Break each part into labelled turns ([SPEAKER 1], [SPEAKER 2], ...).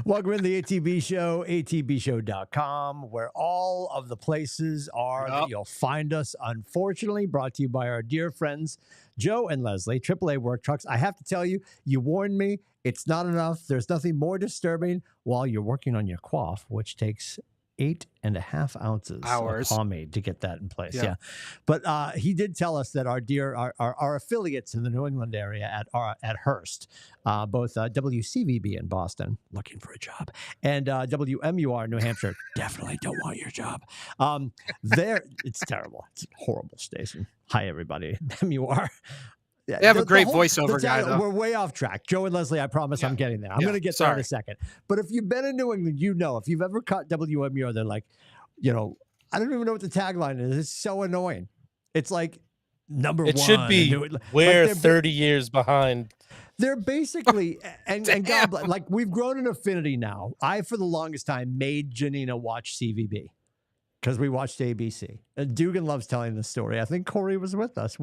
[SPEAKER 1] Welcome to the ATB show, atbshow.com, where all of the places are that you'll find us. Unfortunately, brought to you by our dear friends, Joe and Leslie, AAA Work Trucks. I have to tell you, you warned me. It's not enough. There's nothing more disturbing while you're working on your coif, which takes 8.5 ounces of pomade to get that in place. Yeah. But he did tell us that our affiliates in the New England area at Hearst, both WCVB in Boston, looking for a job, and WMUR New Hampshire, definitely don't want your job. It's terrible. It's a horrible station. Hi, everybody. MUR.
[SPEAKER 2] They have a great voiceover guy, though.
[SPEAKER 1] We're way off track. Joe and Leslie, I promise I'm getting there. I'm going to get there in a second. But if you've been in New England, you know, if you've ever caught WMUR, they're like, I don't even know what the tagline is. It's so annoying. It's like number one.
[SPEAKER 3] It should be, we're 30 years behind.
[SPEAKER 1] They're basically, and God, like we've grown an affinity now. I, for the longest time, made Janina watch CVB. Because we watched ABC. Dugan loves telling this story. I think Corey was with us.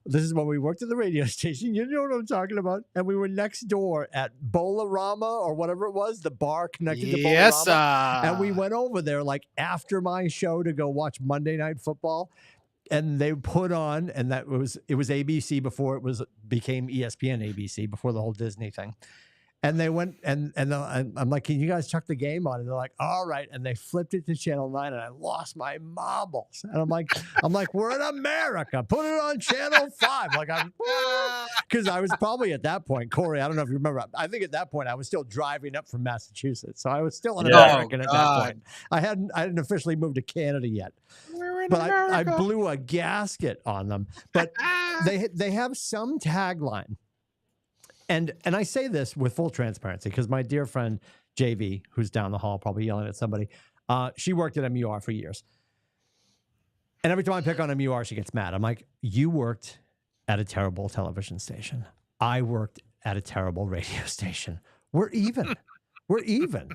[SPEAKER 1] This is when we worked at the radio station. You know what I'm talking about? And we were next door at Bolarama or whatever it was, the bar connected to Bolarama.
[SPEAKER 2] Yes,
[SPEAKER 1] and we went over there like after my show to go watch Monday Night Football. And they put on, and it was ABC before it became ESPN ABC, before the whole Disney thing. And they went, and I'm like, can you guys chuck the game on? And they're like, all right. And they flipped it to Channel 9, and I lost my marbles. And I'm like, we're in America. Put it on Channel 5. Because I was probably at that point, Corey, I don't know if you remember. I think at that point, I was still driving up from Massachusetts. So I was still an American at that point. I hadn't officially moved to Canada yet. But I blew a gasket on them. But they have some tagline. And I say this with full transparency because my dear friend JV, who's down the hall probably yelling at somebody, she worked at MUR for years. And every time I pick on MUR, she gets mad. I'm like, you worked at a terrible television station. I worked at a terrible radio station. We're even. We're even.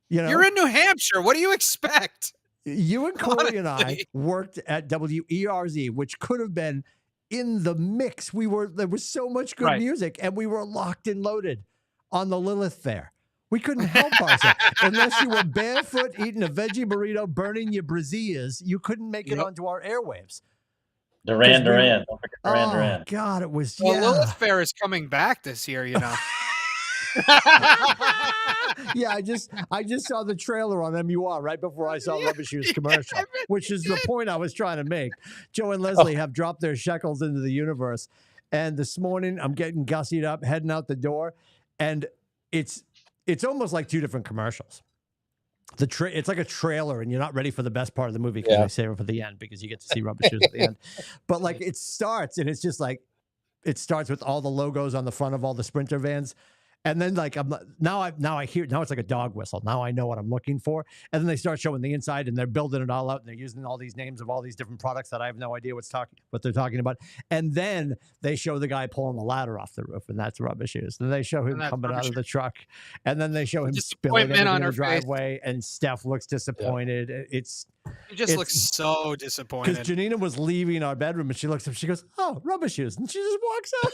[SPEAKER 2] You're in New Hampshire. What do you expect?
[SPEAKER 1] You and Corey and I worked at WERZ, which could have been in the mix. There was so much good music, and we were locked and loaded on the Lilith Fair. We couldn't help ourselves. Unless you were barefoot, eating a veggie burrito, burning your braziers, you couldn't make it onto our airwaves.
[SPEAKER 4] Duran. Don't forget Duran.
[SPEAKER 1] God, it was,
[SPEAKER 2] Lilith Fair is coming back this year,
[SPEAKER 1] Yeah, I just saw the trailer on MUR right before I saw Rubber Shoes commercial, which is the point I was trying to make. Joe and Leslie have dropped their shekels into the universe, and this morning I'm getting gussied up, heading out the door, and it's almost like two different commercials. It's like a trailer, and you're not ready for the best part of the movie because they save it for the end because you get to see Rubber Shoes at the end. But like it starts, and it's just like it starts with all the logos on the front of all the Sprinter vans. And then like now I hear it's like a dog whistle. Now I know what I'm looking for. And then they start showing the inside, and they're building it all out, and they're using all these names of all these different products that I have no idea what they're talking about. And then they show the guy pulling the ladder off the roof, and that's Rubber Shoes. Then they show him coming out of the truck, and then they show him spilling it on the driveway, and Steph looks disappointed. Yeah.
[SPEAKER 2] He just looks so disappointed.
[SPEAKER 1] Because Janina was leaving our bedroom, and she looks up, she goes, "Oh, Rubber Shoes," and she just walks out.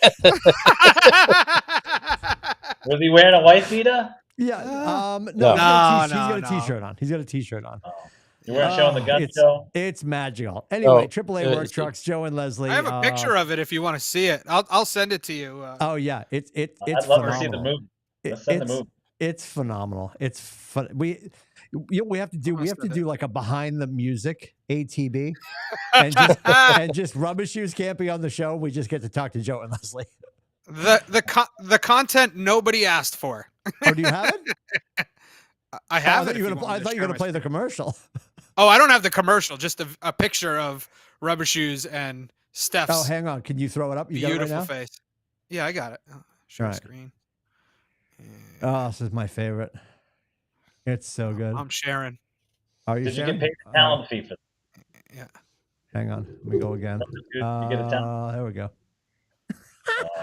[SPEAKER 4] Was he wearing a white beater?
[SPEAKER 1] Yeah. No. He's got a t-shirt on. He's got a t-shirt on.
[SPEAKER 4] Oh. You weren't showing the gun show?
[SPEAKER 1] It's magical. Anyway, AAA Work Trucks, Joe and Leslie.
[SPEAKER 2] I have a picture of it if you want to see it. I'll send it to you.
[SPEAKER 1] Oh yeah, it's
[SPEAKER 4] I'd love to see the movie. Let's send the movie.
[SPEAKER 1] It's phenomenal. It's fun. We have to do like a behind the music ATB, and just Rubber Shoes can't be on the show. We just get to talk to Joe and Leslie.
[SPEAKER 2] The content nobody asked for.
[SPEAKER 1] Oh, do you have it?
[SPEAKER 2] I have it.
[SPEAKER 1] I thought you were going to play the commercial.
[SPEAKER 2] Oh, I don't have the commercial. Just a picture of Rubber Shoes and Steph's.
[SPEAKER 1] Oh, hang on. Can you throw it up? You
[SPEAKER 2] beautiful
[SPEAKER 1] got it right now?
[SPEAKER 2] face. Yeah, I got it. Share screen.
[SPEAKER 1] Oh, this is my favorite. It's so good.
[SPEAKER 2] I'm sharing.
[SPEAKER 1] Are you
[SPEAKER 4] Did
[SPEAKER 1] sharing?
[SPEAKER 4] you get paid the talent fee for that?
[SPEAKER 2] Yeah.
[SPEAKER 1] Hang on. Let me go again.
[SPEAKER 4] You get a talent.
[SPEAKER 1] There we go.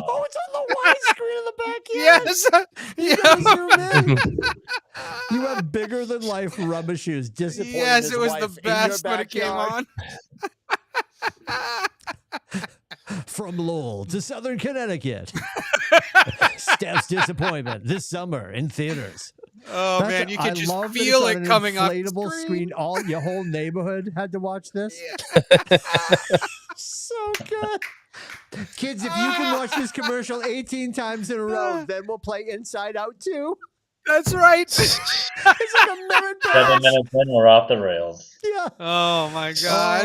[SPEAKER 1] Oh, it's on the wide screen in the back.
[SPEAKER 2] Yes.
[SPEAKER 1] You You have bigger than life Rubber Shoes. Disappointed.
[SPEAKER 2] Yes, it was the best when it came on.
[SPEAKER 1] From Lowell to Southern Connecticut. Steph's disappointment this summer in theaters.
[SPEAKER 2] Oh man, you
[SPEAKER 1] I
[SPEAKER 2] can just
[SPEAKER 1] love that
[SPEAKER 2] feel
[SPEAKER 1] it's
[SPEAKER 2] it
[SPEAKER 1] on an
[SPEAKER 2] coming up.
[SPEAKER 1] inflatable screen. All your whole neighborhood had to watch this. So good. Kids, if you can watch this commercial 18 times in a row, then we'll play Inside Out 2.
[SPEAKER 2] That's right.
[SPEAKER 1] It's like a merit
[SPEAKER 4] 7
[SPEAKER 1] badge.
[SPEAKER 4] minutes in, we're off the rails.
[SPEAKER 1] Yeah.
[SPEAKER 2] Oh my god.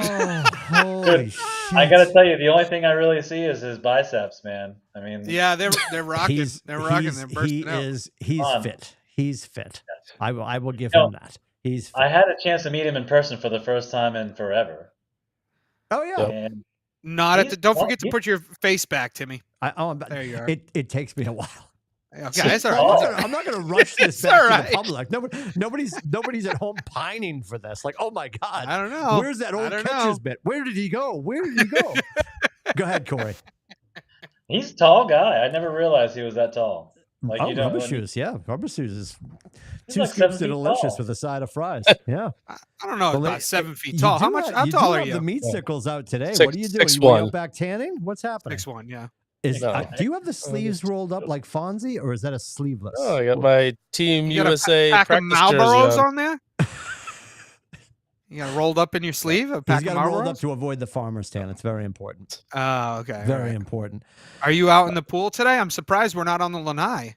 [SPEAKER 1] Oh, holy shit.
[SPEAKER 4] I gotta tell you, the only thing I really see is his biceps, man. I mean,
[SPEAKER 2] Yeah, they're rocking. They're rocking. They're bursting out.
[SPEAKER 1] He's
[SPEAKER 4] Fun.
[SPEAKER 1] fit. He's fit. I will give
[SPEAKER 4] You know,
[SPEAKER 1] him that. He's fit.
[SPEAKER 4] I had a chance to meet him in person for the first time in forever.
[SPEAKER 1] Oh yeah.
[SPEAKER 4] And
[SPEAKER 2] Not at
[SPEAKER 4] he's-
[SPEAKER 2] the. Don't
[SPEAKER 4] well,
[SPEAKER 2] forget to
[SPEAKER 4] he's-
[SPEAKER 2] put your face back, Timmy.
[SPEAKER 1] There
[SPEAKER 2] you are.
[SPEAKER 1] It takes me a while.
[SPEAKER 2] Okay, that's all right.
[SPEAKER 1] I'm not gonna rush this
[SPEAKER 2] It's
[SPEAKER 1] back
[SPEAKER 2] all
[SPEAKER 1] to
[SPEAKER 2] right.
[SPEAKER 1] the public. Nobody's at home pining for this. Like, oh my god,
[SPEAKER 2] I don't know.
[SPEAKER 1] where's that old catcher's bit? Where did he go? Where did he go? Go ahead, Corey.
[SPEAKER 4] He's a tall guy. I never realized he was that tall. Like,
[SPEAKER 1] Oh,
[SPEAKER 4] you know,
[SPEAKER 1] rubber
[SPEAKER 4] when-
[SPEAKER 1] shoes. Yeah, rubber shoes is
[SPEAKER 4] He's
[SPEAKER 1] 2
[SPEAKER 4] like
[SPEAKER 1] scoops
[SPEAKER 4] 7
[SPEAKER 1] of
[SPEAKER 4] feet
[SPEAKER 1] delicious
[SPEAKER 4] tall.
[SPEAKER 1] with a side of fries. Yeah.
[SPEAKER 2] I don't know
[SPEAKER 1] Well,
[SPEAKER 2] about 7 feet
[SPEAKER 1] You
[SPEAKER 2] tall.
[SPEAKER 1] do
[SPEAKER 2] How
[SPEAKER 1] do
[SPEAKER 2] tall are
[SPEAKER 1] have
[SPEAKER 2] you?
[SPEAKER 1] The meat sickles out today.
[SPEAKER 3] Six-
[SPEAKER 1] What are you doing?
[SPEAKER 3] 6'1".
[SPEAKER 1] You out back tanning? What's happening?
[SPEAKER 2] 6'1", yeah.
[SPEAKER 3] No.
[SPEAKER 1] Do you have the sleeves rolled up like Fonzie, or is that a sleeveless?
[SPEAKER 3] Oh, I got my Team
[SPEAKER 2] You got
[SPEAKER 3] USA
[SPEAKER 2] a pack of
[SPEAKER 3] practice jersey
[SPEAKER 2] Marlboros
[SPEAKER 3] on.
[SPEAKER 2] on there? You got it rolled up in your sleeve? A
[SPEAKER 1] He's
[SPEAKER 2] pack of
[SPEAKER 1] got it rolled up
[SPEAKER 2] Marlboros?
[SPEAKER 1] to avoid the farmer's tan. It's very important.
[SPEAKER 2] Oh, okay.
[SPEAKER 1] Very
[SPEAKER 2] all right.
[SPEAKER 1] important.
[SPEAKER 2] Are you out in the pool today? I'm surprised we're not on the lanai.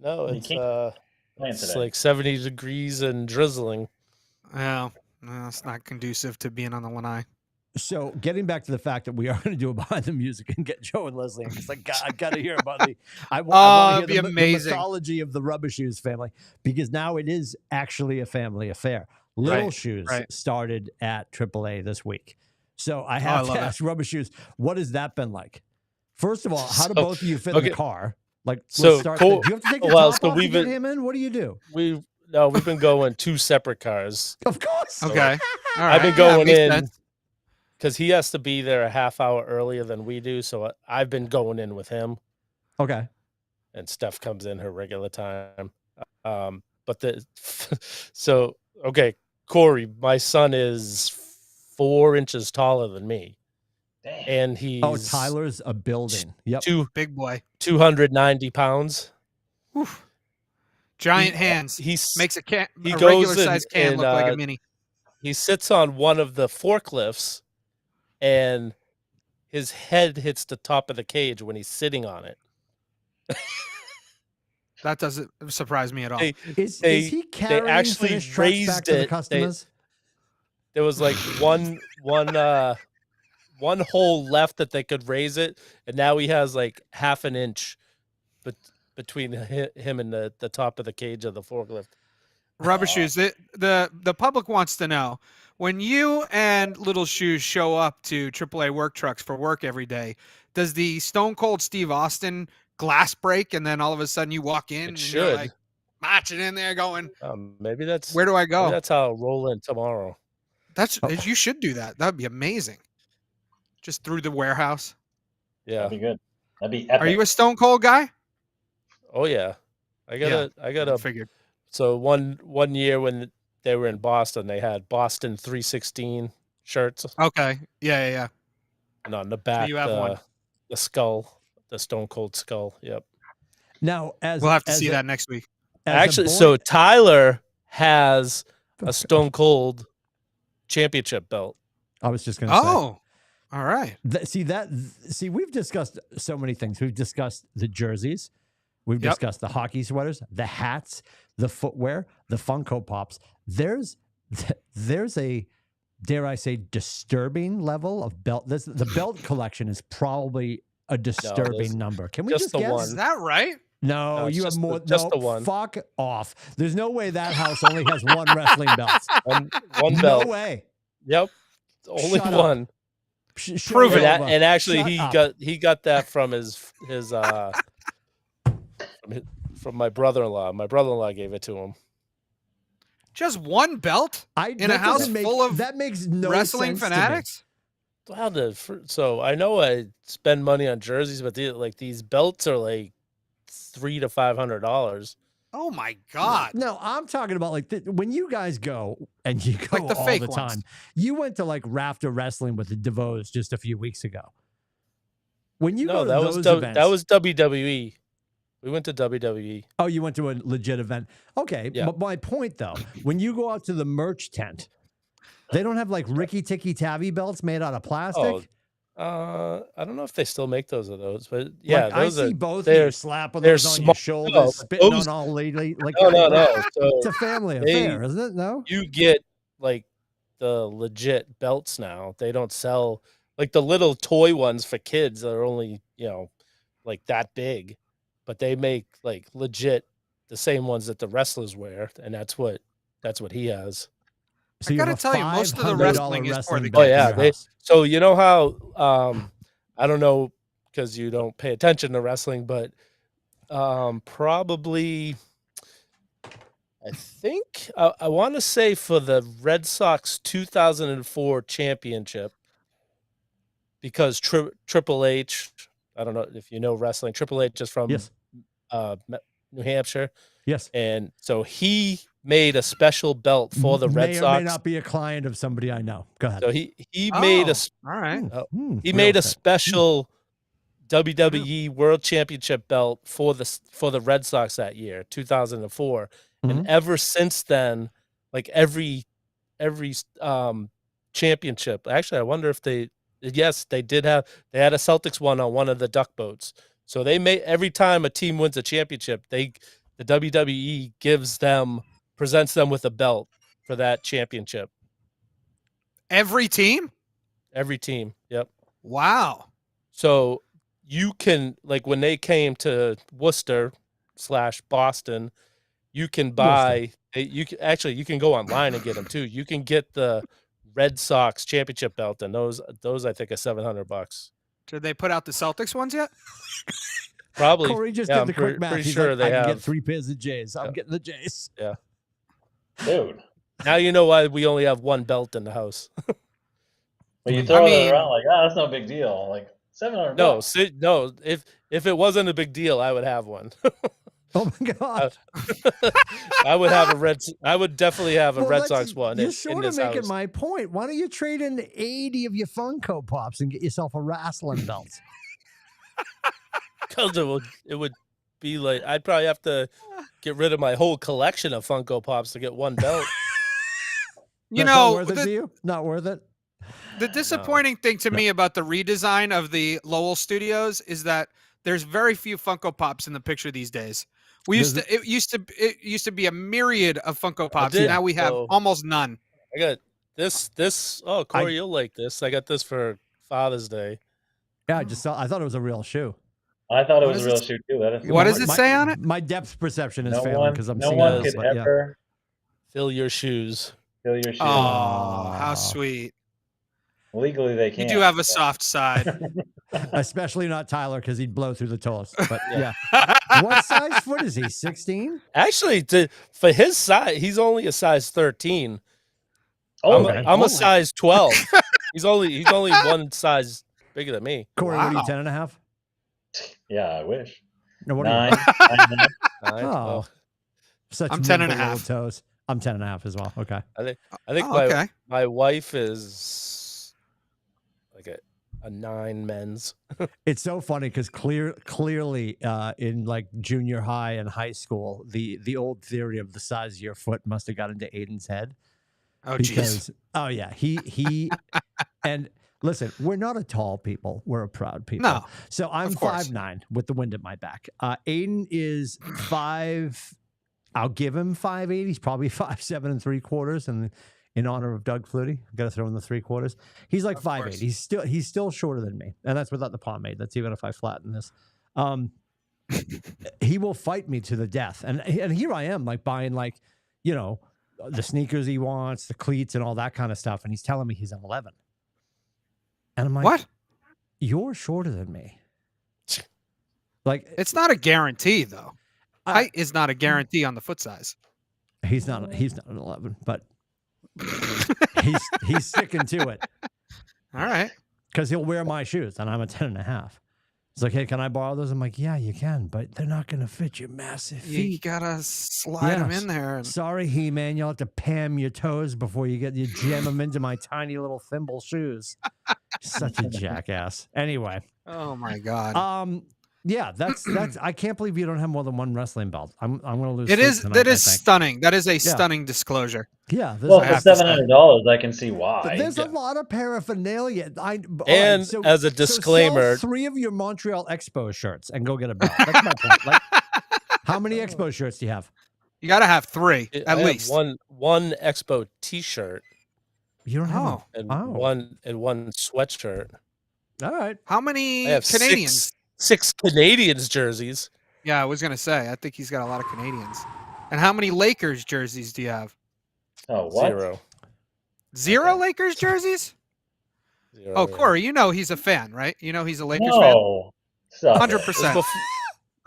[SPEAKER 3] No,
[SPEAKER 4] You
[SPEAKER 3] it's
[SPEAKER 4] can't playing
[SPEAKER 3] it's
[SPEAKER 4] today.
[SPEAKER 3] like 70 degrees and drizzling.
[SPEAKER 2] Oh, no, it's not conducive to being on the lanai.
[SPEAKER 1] So, getting back to the fact that we are going to do a behind the music and get Joe and Leslie, because I got to hear about the. I want
[SPEAKER 2] it'd
[SPEAKER 1] to
[SPEAKER 2] be
[SPEAKER 1] hear the
[SPEAKER 2] amazing.
[SPEAKER 1] mythology of the Rubber Shoes family, because now it is actually a family affair. Little
[SPEAKER 2] Right,
[SPEAKER 1] Shoes
[SPEAKER 2] right.
[SPEAKER 1] started at AAA this week, so I
[SPEAKER 2] I
[SPEAKER 1] have to
[SPEAKER 2] love it.
[SPEAKER 1] ask Rubber Shoes, what has that been like? First of all, how do
[SPEAKER 3] So-
[SPEAKER 1] both of you fit in the
[SPEAKER 3] okay.
[SPEAKER 1] car? Like,
[SPEAKER 3] So,
[SPEAKER 1] let's start
[SPEAKER 3] Cole-
[SPEAKER 1] there. Do you have to take your
[SPEAKER 3] well,
[SPEAKER 1] top
[SPEAKER 3] so
[SPEAKER 1] off to
[SPEAKER 3] we've
[SPEAKER 1] get
[SPEAKER 3] been-
[SPEAKER 1] him in? What do you do?
[SPEAKER 3] We've been going 2 separate cars.
[SPEAKER 1] Of course.
[SPEAKER 2] Okay. All right.
[SPEAKER 3] I've been
[SPEAKER 2] Yeah,
[SPEAKER 3] going
[SPEAKER 2] makes
[SPEAKER 3] in
[SPEAKER 2] sense.
[SPEAKER 3] because he has to be there a half hour earlier than we do. So I've been going in with him,
[SPEAKER 1] Okay.
[SPEAKER 3] and Steph comes in her regular time. But so okay, Corey, my son is 4 inches taller than me,
[SPEAKER 4] Damn.
[SPEAKER 3] and he's
[SPEAKER 1] Oh, Tyler's a building. Yep.
[SPEAKER 2] Big boy.
[SPEAKER 3] 290 pounds.
[SPEAKER 2] Oof. Giant
[SPEAKER 3] He-
[SPEAKER 2] hands.
[SPEAKER 3] He's
[SPEAKER 2] Makes a can.
[SPEAKER 3] he
[SPEAKER 2] A
[SPEAKER 3] goes
[SPEAKER 2] regular size
[SPEAKER 3] in-
[SPEAKER 2] can
[SPEAKER 3] in,
[SPEAKER 2] look like a
[SPEAKER 3] uh,
[SPEAKER 2] mini.
[SPEAKER 3] he sits on one of the forklifts, and his head hits the top of the cage when he's sitting on it.
[SPEAKER 2] That doesn't surprise me at all.
[SPEAKER 3] They-
[SPEAKER 1] Is
[SPEAKER 3] They-
[SPEAKER 1] he carrying
[SPEAKER 3] actually
[SPEAKER 1] finished trucks back
[SPEAKER 3] raised
[SPEAKER 1] to the
[SPEAKER 3] it.
[SPEAKER 1] customers?
[SPEAKER 3] There was like one hole left that they could raise it, and now he has like half an inch between him and the top of the cage of the forklift.
[SPEAKER 2] Rubber Shoes. The public wants to know, when you and Little Shoes show up to AAA work trucks for work every day, does the Stone Cold Steve Austin glass break, and then all of a sudden you walk in
[SPEAKER 3] It
[SPEAKER 2] and you're
[SPEAKER 3] should.
[SPEAKER 2] like marching in there going,
[SPEAKER 3] Maybe that's
[SPEAKER 2] where do I
[SPEAKER 3] maybe
[SPEAKER 2] go?
[SPEAKER 3] that's how I'll roll in tomorrow.
[SPEAKER 2] You should do that. That'd be amazing. Just through the warehouse.
[SPEAKER 3] Yeah.
[SPEAKER 4] That'd be good. That'd be epic.
[SPEAKER 2] Are you a Stone Cold guy?
[SPEAKER 3] Oh yeah. I got
[SPEAKER 2] I
[SPEAKER 3] a
[SPEAKER 2] figured.
[SPEAKER 3] so one year when they were in Boston, they had Boston 316 shirts,
[SPEAKER 2] Okay. Yeah.
[SPEAKER 3] and on the back
[SPEAKER 2] you have one.
[SPEAKER 3] the skull, the Stone Cold skull. Yep.
[SPEAKER 1] Now, as
[SPEAKER 2] We'll have to
[SPEAKER 1] as
[SPEAKER 2] see
[SPEAKER 1] a-
[SPEAKER 2] that next week.
[SPEAKER 1] as a
[SPEAKER 3] Actually,
[SPEAKER 1] boy-
[SPEAKER 3] so Tyler has a Stone Cold championship belt.
[SPEAKER 1] I was just going to say.
[SPEAKER 2] Oh, all right.
[SPEAKER 1] See, we've discussed so many things. We've discussed the jerseys. We've
[SPEAKER 2] Yep.
[SPEAKER 1] discussed the hockey sweaters, the hats, the footwear, the Funko Pops. There's a, dare I say, disturbing level of belt. The belt collection is probably a disturbing
[SPEAKER 3] there's
[SPEAKER 1] number. Can we
[SPEAKER 3] just
[SPEAKER 1] just
[SPEAKER 3] the
[SPEAKER 1] guess?
[SPEAKER 3] one.
[SPEAKER 2] Is that right?
[SPEAKER 1] No,
[SPEAKER 3] No, it's
[SPEAKER 1] you have
[SPEAKER 3] just
[SPEAKER 1] more.
[SPEAKER 3] just
[SPEAKER 1] no,
[SPEAKER 3] the one.
[SPEAKER 1] Fuck off. There's no way that house only has one wrestling belt.
[SPEAKER 3] One
[SPEAKER 1] No
[SPEAKER 3] belt.
[SPEAKER 1] way.
[SPEAKER 3] Yep. Only
[SPEAKER 1] Shut up.
[SPEAKER 3] one.
[SPEAKER 1] Show
[SPEAKER 2] Prove
[SPEAKER 1] it
[SPEAKER 2] it.
[SPEAKER 1] over.
[SPEAKER 3] And actually,
[SPEAKER 1] Shut up.
[SPEAKER 3] he got that from from my brother-in-law. My brother-in-law gave it to him.
[SPEAKER 2] Just one belt in a
[SPEAKER 1] that
[SPEAKER 2] house
[SPEAKER 1] doesn't make-
[SPEAKER 2] full of
[SPEAKER 1] that makes no
[SPEAKER 2] wrestling
[SPEAKER 1] sense to me.
[SPEAKER 2] fanatics?
[SPEAKER 3] Well, so I know I spend money on jerseys, but these belts are like $300 to $500.
[SPEAKER 2] Oh my God.
[SPEAKER 1] No, I'm talking about like when you guys go and you go
[SPEAKER 2] Like the
[SPEAKER 1] all
[SPEAKER 2] fake
[SPEAKER 1] the time.
[SPEAKER 2] ones.
[SPEAKER 1] You went to like Rafter Wrestling with the DeVos just a few weeks ago. When you
[SPEAKER 3] No,
[SPEAKER 1] go to
[SPEAKER 3] that
[SPEAKER 1] those
[SPEAKER 3] was
[SPEAKER 1] events,
[SPEAKER 3] that was WWE. We went to WWE.
[SPEAKER 1] Oh, you went to a legit event. Okay.
[SPEAKER 3] Yeah.
[SPEAKER 1] But my point, though, when you go out to the merch tent, they don't have like Ricky Tikki Tavi belts made out of plastic.
[SPEAKER 3] I don't know if they still make those, but yeah,
[SPEAKER 1] like, I
[SPEAKER 3] those
[SPEAKER 1] see
[SPEAKER 3] are
[SPEAKER 1] both of
[SPEAKER 3] they're
[SPEAKER 1] you slapping
[SPEAKER 3] they're
[SPEAKER 1] those on your
[SPEAKER 3] small.
[SPEAKER 1] shoulders,
[SPEAKER 3] No, but
[SPEAKER 1] spitting
[SPEAKER 3] those-
[SPEAKER 1] on all lady. Like,
[SPEAKER 3] no.
[SPEAKER 1] it's a
[SPEAKER 3] So
[SPEAKER 1] family
[SPEAKER 3] they-
[SPEAKER 1] affair, isn't it? No.
[SPEAKER 3] you get like the legit belts now. They don't sell like the little toy ones for kids that are only, like that big, but they make like legit the same ones that the wrestlers wear, and that's what he has.
[SPEAKER 1] So
[SPEAKER 2] I
[SPEAKER 1] you have
[SPEAKER 2] gotta
[SPEAKER 1] a
[SPEAKER 2] tell you, most of the
[SPEAKER 1] $500
[SPEAKER 2] wrestling is for
[SPEAKER 1] wrestling
[SPEAKER 2] the
[SPEAKER 1] belt
[SPEAKER 3] Oh
[SPEAKER 1] in
[SPEAKER 3] yeah,
[SPEAKER 1] your house.
[SPEAKER 3] so you know how I don't know because you don't pay attention to wrestling, but probably I think I want to say for the Red Sox 2004 championship, because Triple H, I don't know if you know wrestling, Triple H is from
[SPEAKER 1] Yes.
[SPEAKER 3] New Hampshire,
[SPEAKER 1] Yes.
[SPEAKER 3] and so he made a special belt for the Red
[SPEAKER 1] may
[SPEAKER 3] Sox.
[SPEAKER 1] or may not be a client of somebody I know. Go ahead.
[SPEAKER 3] So he made a
[SPEAKER 2] All right.
[SPEAKER 3] he
[SPEAKER 1] Real
[SPEAKER 3] made a
[SPEAKER 1] estate.
[SPEAKER 3] special WWE World Championship belt for the Red Sox that year, 2004.
[SPEAKER 1] Mhm.
[SPEAKER 3] And ever since then, like every championship. Actually, I wonder if they had a Celtics one on one of the duck boats. So they every time a team wins a championship, the WWE presents them with a belt for that championship.
[SPEAKER 2] Every team?
[SPEAKER 3] Every team. Yep.
[SPEAKER 2] Wow.
[SPEAKER 3] So you can, like, when they came to Worcester / Boston, you can buy. You can go online and get them too. You can get the Red Sox championship belt, and those I think are $700.
[SPEAKER 2] Did they put out the Celtics ones yet?
[SPEAKER 3] Probably.
[SPEAKER 1] Corey just
[SPEAKER 3] Yeah,
[SPEAKER 1] did
[SPEAKER 3] I'm
[SPEAKER 1] the quick math.
[SPEAKER 3] pretty
[SPEAKER 1] He's
[SPEAKER 3] sure
[SPEAKER 1] like,
[SPEAKER 3] they
[SPEAKER 1] I can
[SPEAKER 3] have.
[SPEAKER 1] get 3 pairs of J's. I'm
[SPEAKER 3] Yeah.
[SPEAKER 1] getting the J's.
[SPEAKER 3] Yeah.
[SPEAKER 4] Dude.
[SPEAKER 3] Now you know why we only have one belt in the house.
[SPEAKER 4] But you
[SPEAKER 2] I
[SPEAKER 4] throw
[SPEAKER 2] mean-
[SPEAKER 4] it around like, that's no big deal. Like $700.
[SPEAKER 3] No. If it wasn't a big deal, I would have one.
[SPEAKER 1] Oh my God.
[SPEAKER 3] I would have I would definitely have a
[SPEAKER 1] Well,
[SPEAKER 3] Red
[SPEAKER 1] that's-
[SPEAKER 3] Sox one.
[SPEAKER 1] You're
[SPEAKER 3] in
[SPEAKER 1] sort of
[SPEAKER 3] this
[SPEAKER 1] making
[SPEAKER 3] house.
[SPEAKER 1] my point. Why don't you trade in 80 of your Funko Pops and get yourself a wrestling belt?
[SPEAKER 3] Because it would be like I'd probably have to get rid of my whole collection of Funko Pops to get one belt.
[SPEAKER 2] You
[SPEAKER 1] That's not
[SPEAKER 2] know,
[SPEAKER 1] worth it to you? Not worth it?
[SPEAKER 2] the disappointing thing to me about the redesign of the Lowell Studios is that there's very few Funko Pops in the picture these days. It used to be a myriad of Funko Pops.
[SPEAKER 3] did,
[SPEAKER 2] Now we have
[SPEAKER 3] so-
[SPEAKER 2] almost none.
[SPEAKER 3] I got this. Oh, Corey, you'll like this. I got this for Father's Day.
[SPEAKER 1] Yeah, I thought it was a real shoe.
[SPEAKER 4] I thought it
[SPEAKER 2] What
[SPEAKER 4] was a
[SPEAKER 2] does
[SPEAKER 4] real
[SPEAKER 2] it-
[SPEAKER 4] shoot too. That is
[SPEAKER 2] What does it
[SPEAKER 1] My-
[SPEAKER 2] say on it?
[SPEAKER 1] My depth perception is
[SPEAKER 4] no
[SPEAKER 1] failing
[SPEAKER 4] one,
[SPEAKER 1] because I'm
[SPEAKER 4] no
[SPEAKER 1] seeing
[SPEAKER 4] one
[SPEAKER 1] this,
[SPEAKER 4] could
[SPEAKER 1] but yeah.
[SPEAKER 4] ever
[SPEAKER 3] Fill your shoes.
[SPEAKER 4] fill your shoes.
[SPEAKER 2] Oh, how sweet.
[SPEAKER 4] Legally, they
[SPEAKER 2] You
[SPEAKER 4] can't.
[SPEAKER 2] do have a
[SPEAKER 4] but-
[SPEAKER 2] soft side.
[SPEAKER 1] Especially not Tyler because he'd blow through the toes. But
[SPEAKER 3] Yeah.
[SPEAKER 1] yeah. What size foot is he? 16?
[SPEAKER 3] Actually, for his size, he's only a size 13.
[SPEAKER 4] Oh,
[SPEAKER 1] Okay.
[SPEAKER 3] I'm
[SPEAKER 2] Oh.
[SPEAKER 3] a size 12. he's only one size bigger than me.
[SPEAKER 1] Corey, what are you,
[SPEAKER 2] Wow.
[SPEAKER 1] 10 and a half?
[SPEAKER 4] yeah, I wish.
[SPEAKER 1] No, what are
[SPEAKER 4] 9.
[SPEAKER 1] you?
[SPEAKER 4] 9.
[SPEAKER 1] Oh. Such
[SPEAKER 2] I'm 10 and a
[SPEAKER 1] nimble little
[SPEAKER 2] half.
[SPEAKER 1] toes. I'm 10 and a half as well. Okay.
[SPEAKER 3] I think
[SPEAKER 2] Oh, okay.
[SPEAKER 3] my wife is like a 9 men's.
[SPEAKER 1] It's so funny because clearly in like junior high and high school, the old theory of the size of your foot must have got into Aiden's head.
[SPEAKER 2] Oh, jeez.
[SPEAKER 1] Because yeah, he and listen, we're not a tall people, we're a proud people.
[SPEAKER 2] No,
[SPEAKER 1] So I'm
[SPEAKER 2] of course.
[SPEAKER 1] 5'9" with the wind at my back. Aiden is 5. I'll give him 5'8". He's probably 5'7 3/4, and in honor of Doug Flutie, I've got to throw in the 3/4. He's like
[SPEAKER 2] Of
[SPEAKER 1] 5'8".
[SPEAKER 2] course.
[SPEAKER 1] He's still shorter than me, and that's without the pomade. That's even if I flatten this. He will fight me to the death, and here I am, like buying the sneakers he wants, the cleats, and all that kind of stuff, and he's telling me he's an 11, and I'm like,
[SPEAKER 2] What?
[SPEAKER 1] You're shorter than me. Like
[SPEAKER 2] It's not a guarantee, though.
[SPEAKER 1] I-
[SPEAKER 2] Height is not a guarantee on the foot size.
[SPEAKER 1] he's not an 11, but he's sticking to it
[SPEAKER 2] All right.
[SPEAKER 1] because he'll wear my shoes, and I'm a 10 and a half. He's like, hey, can I borrow those? I'm like, yeah, you can, but they're not going to fit your massive
[SPEAKER 2] You
[SPEAKER 1] feet.
[SPEAKER 2] gotta slide them
[SPEAKER 1] Yes.
[SPEAKER 2] in there. And...
[SPEAKER 1] Sorry, He-Man, you'll have to pam your toes before you jam them into my tiny little thimble shoes. Such a jackass. Anyway,
[SPEAKER 2] Oh my god.
[SPEAKER 1] Yeah, that's. I can't believe you don't have more than one wrestling belt. I'm going to lose.
[SPEAKER 2] It
[SPEAKER 1] sleep
[SPEAKER 2] is
[SPEAKER 1] tonight,
[SPEAKER 2] that
[SPEAKER 1] I
[SPEAKER 2] is
[SPEAKER 1] think.
[SPEAKER 2] stunning. That is a stunning disclosure.
[SPEAKER 1] Yeah,
[SPEAKER 4] Well,
[SPEAKER 2] I
[SPEAKER 4] for
[SPEAKER 2] have to say.
[SPEAKER 4] $700, I can see why.
[SPEAKER 1] but there's a lot of paraphernalia. All
[SPEAKER 3] And
[SPEAKER 1] right, so,
[SPEAKER 3] as a
[SPEAKER 1] so
[SPEAKER 3] disclaimer,
[SPEAKER 1] sell 3 of your Montreal Expo shirts and go get a belt. That's my point. Like, how many Expo shirts do you have?
[SPEAKER 2] You got to have 3
[SPEAKER 3] I
[SPEAKER 2] at
[SPEAKER 3] have
[SPEAKER 2] least.
[SPEAKER 3] one Expo T-shirt
[SPEAKER 1] You don't have
[SPEAKER 2] Oh.
[SPEAKER 3] and
[SPEAKER 1] Oh.
[SPEAKER 3] one sweatshirt.
[SPEAKER 1] All right.
[SPEAKER 2] How
[SPEAKER 3] I
[SPEAKER 2] many
[SPEAKER 3] have
[SPEAKER 2] Canadians?
[SPEAKER 3] six Canadians jerseys.
[SPEAKER 2] Yeah, I was gonna say. I think he's got a lot of Canadians. And how many Lakers jerseys do you have?
[SPEAKER 4] Oh, what?
[SPEAKER 3] 0.
[SPEAKER 2] 0
[SPEAKER 3] Okay.
[SPEAKER 2] Lakers jerseys?
[SPEAKER 3] 0,
[SPEAKER 2] Oh,
[SPEAKER 3] yeah.
[SPEAKER 2] Corey, you know he's a fan, right? You know he's a Lakers fan.
[SPEAKER 4] No. Stop it.
[SPEAKER 2] 100%.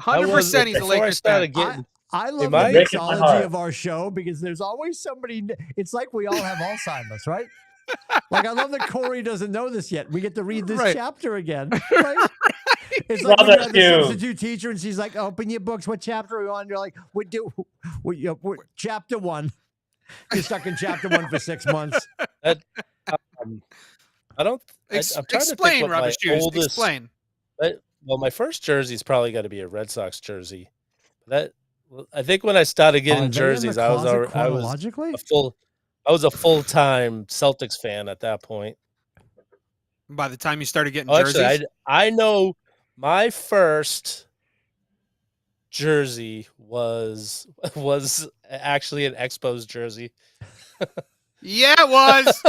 [SPEAKER 2] 100% he's a
[SPEAKER 3] before I
[SPEAKER 2] Lakers
[SPEAKER 3] started
[SPEAKER 2] fan.
[SPEAKER 3] getting
[SPEAKER 1] I love
[SPEAKER 3] Am I-
[SPEAKER 1] the
[SPEAKER 4] Breaking my
[SPEAKER 1] mixology
[SPEAKER 4] heart.
[SPEAKER 1] of our show because there's always somebody. It's like we all have Alzheimer's, right? Like, I love that Corey doesn't know this yet. We get to read this
[SPEAKER 2] Right.
[SPEAKER 1] chapter again. Right? It's like when you
[SPEAKER 4] Rubbish
[SPEAKER 1] have the
[SPEAKER 4] you.
[SPEAKER 1] substitute teacher and she's like, open your books. What chapter are we on? You're like, we're chapter 1. You're stuck in chapter 1 for 6 months.
[SPEAKER 3] I don't. I'm trying to
[SPEAKER 2] Explain,
[SPEAKER 3] think what my
[SPEAKER 2] Rubbish Shoes.
[SPEAKER 3] oldest.
[SPEAKER 2] Explain.
[SPEAKER 3] Well, my first jersey's probably got to be a Red Sox jersey. I think when I started
[SPEAKER 1] Are they
[SPEAKER 3] getting
[SPEAKER 1] in the
[SPEAKER 3] jerseys, I was
[SPEAKER 1] closet
[SPEAKER 3] chronologically
[SPEAKER 1] chronologically?
[SPEAKER 3] I was a full-time Celtics fan at that point.
[SPEAKER 2] By the time you started getting
[SPEAKER 3] Oh,
[SPEAKER 2] jerseys,
[SPEAKER 3] actually, I know my first jersey was actually an Expos jersey.
[SPEAKER 2] yeah, it was.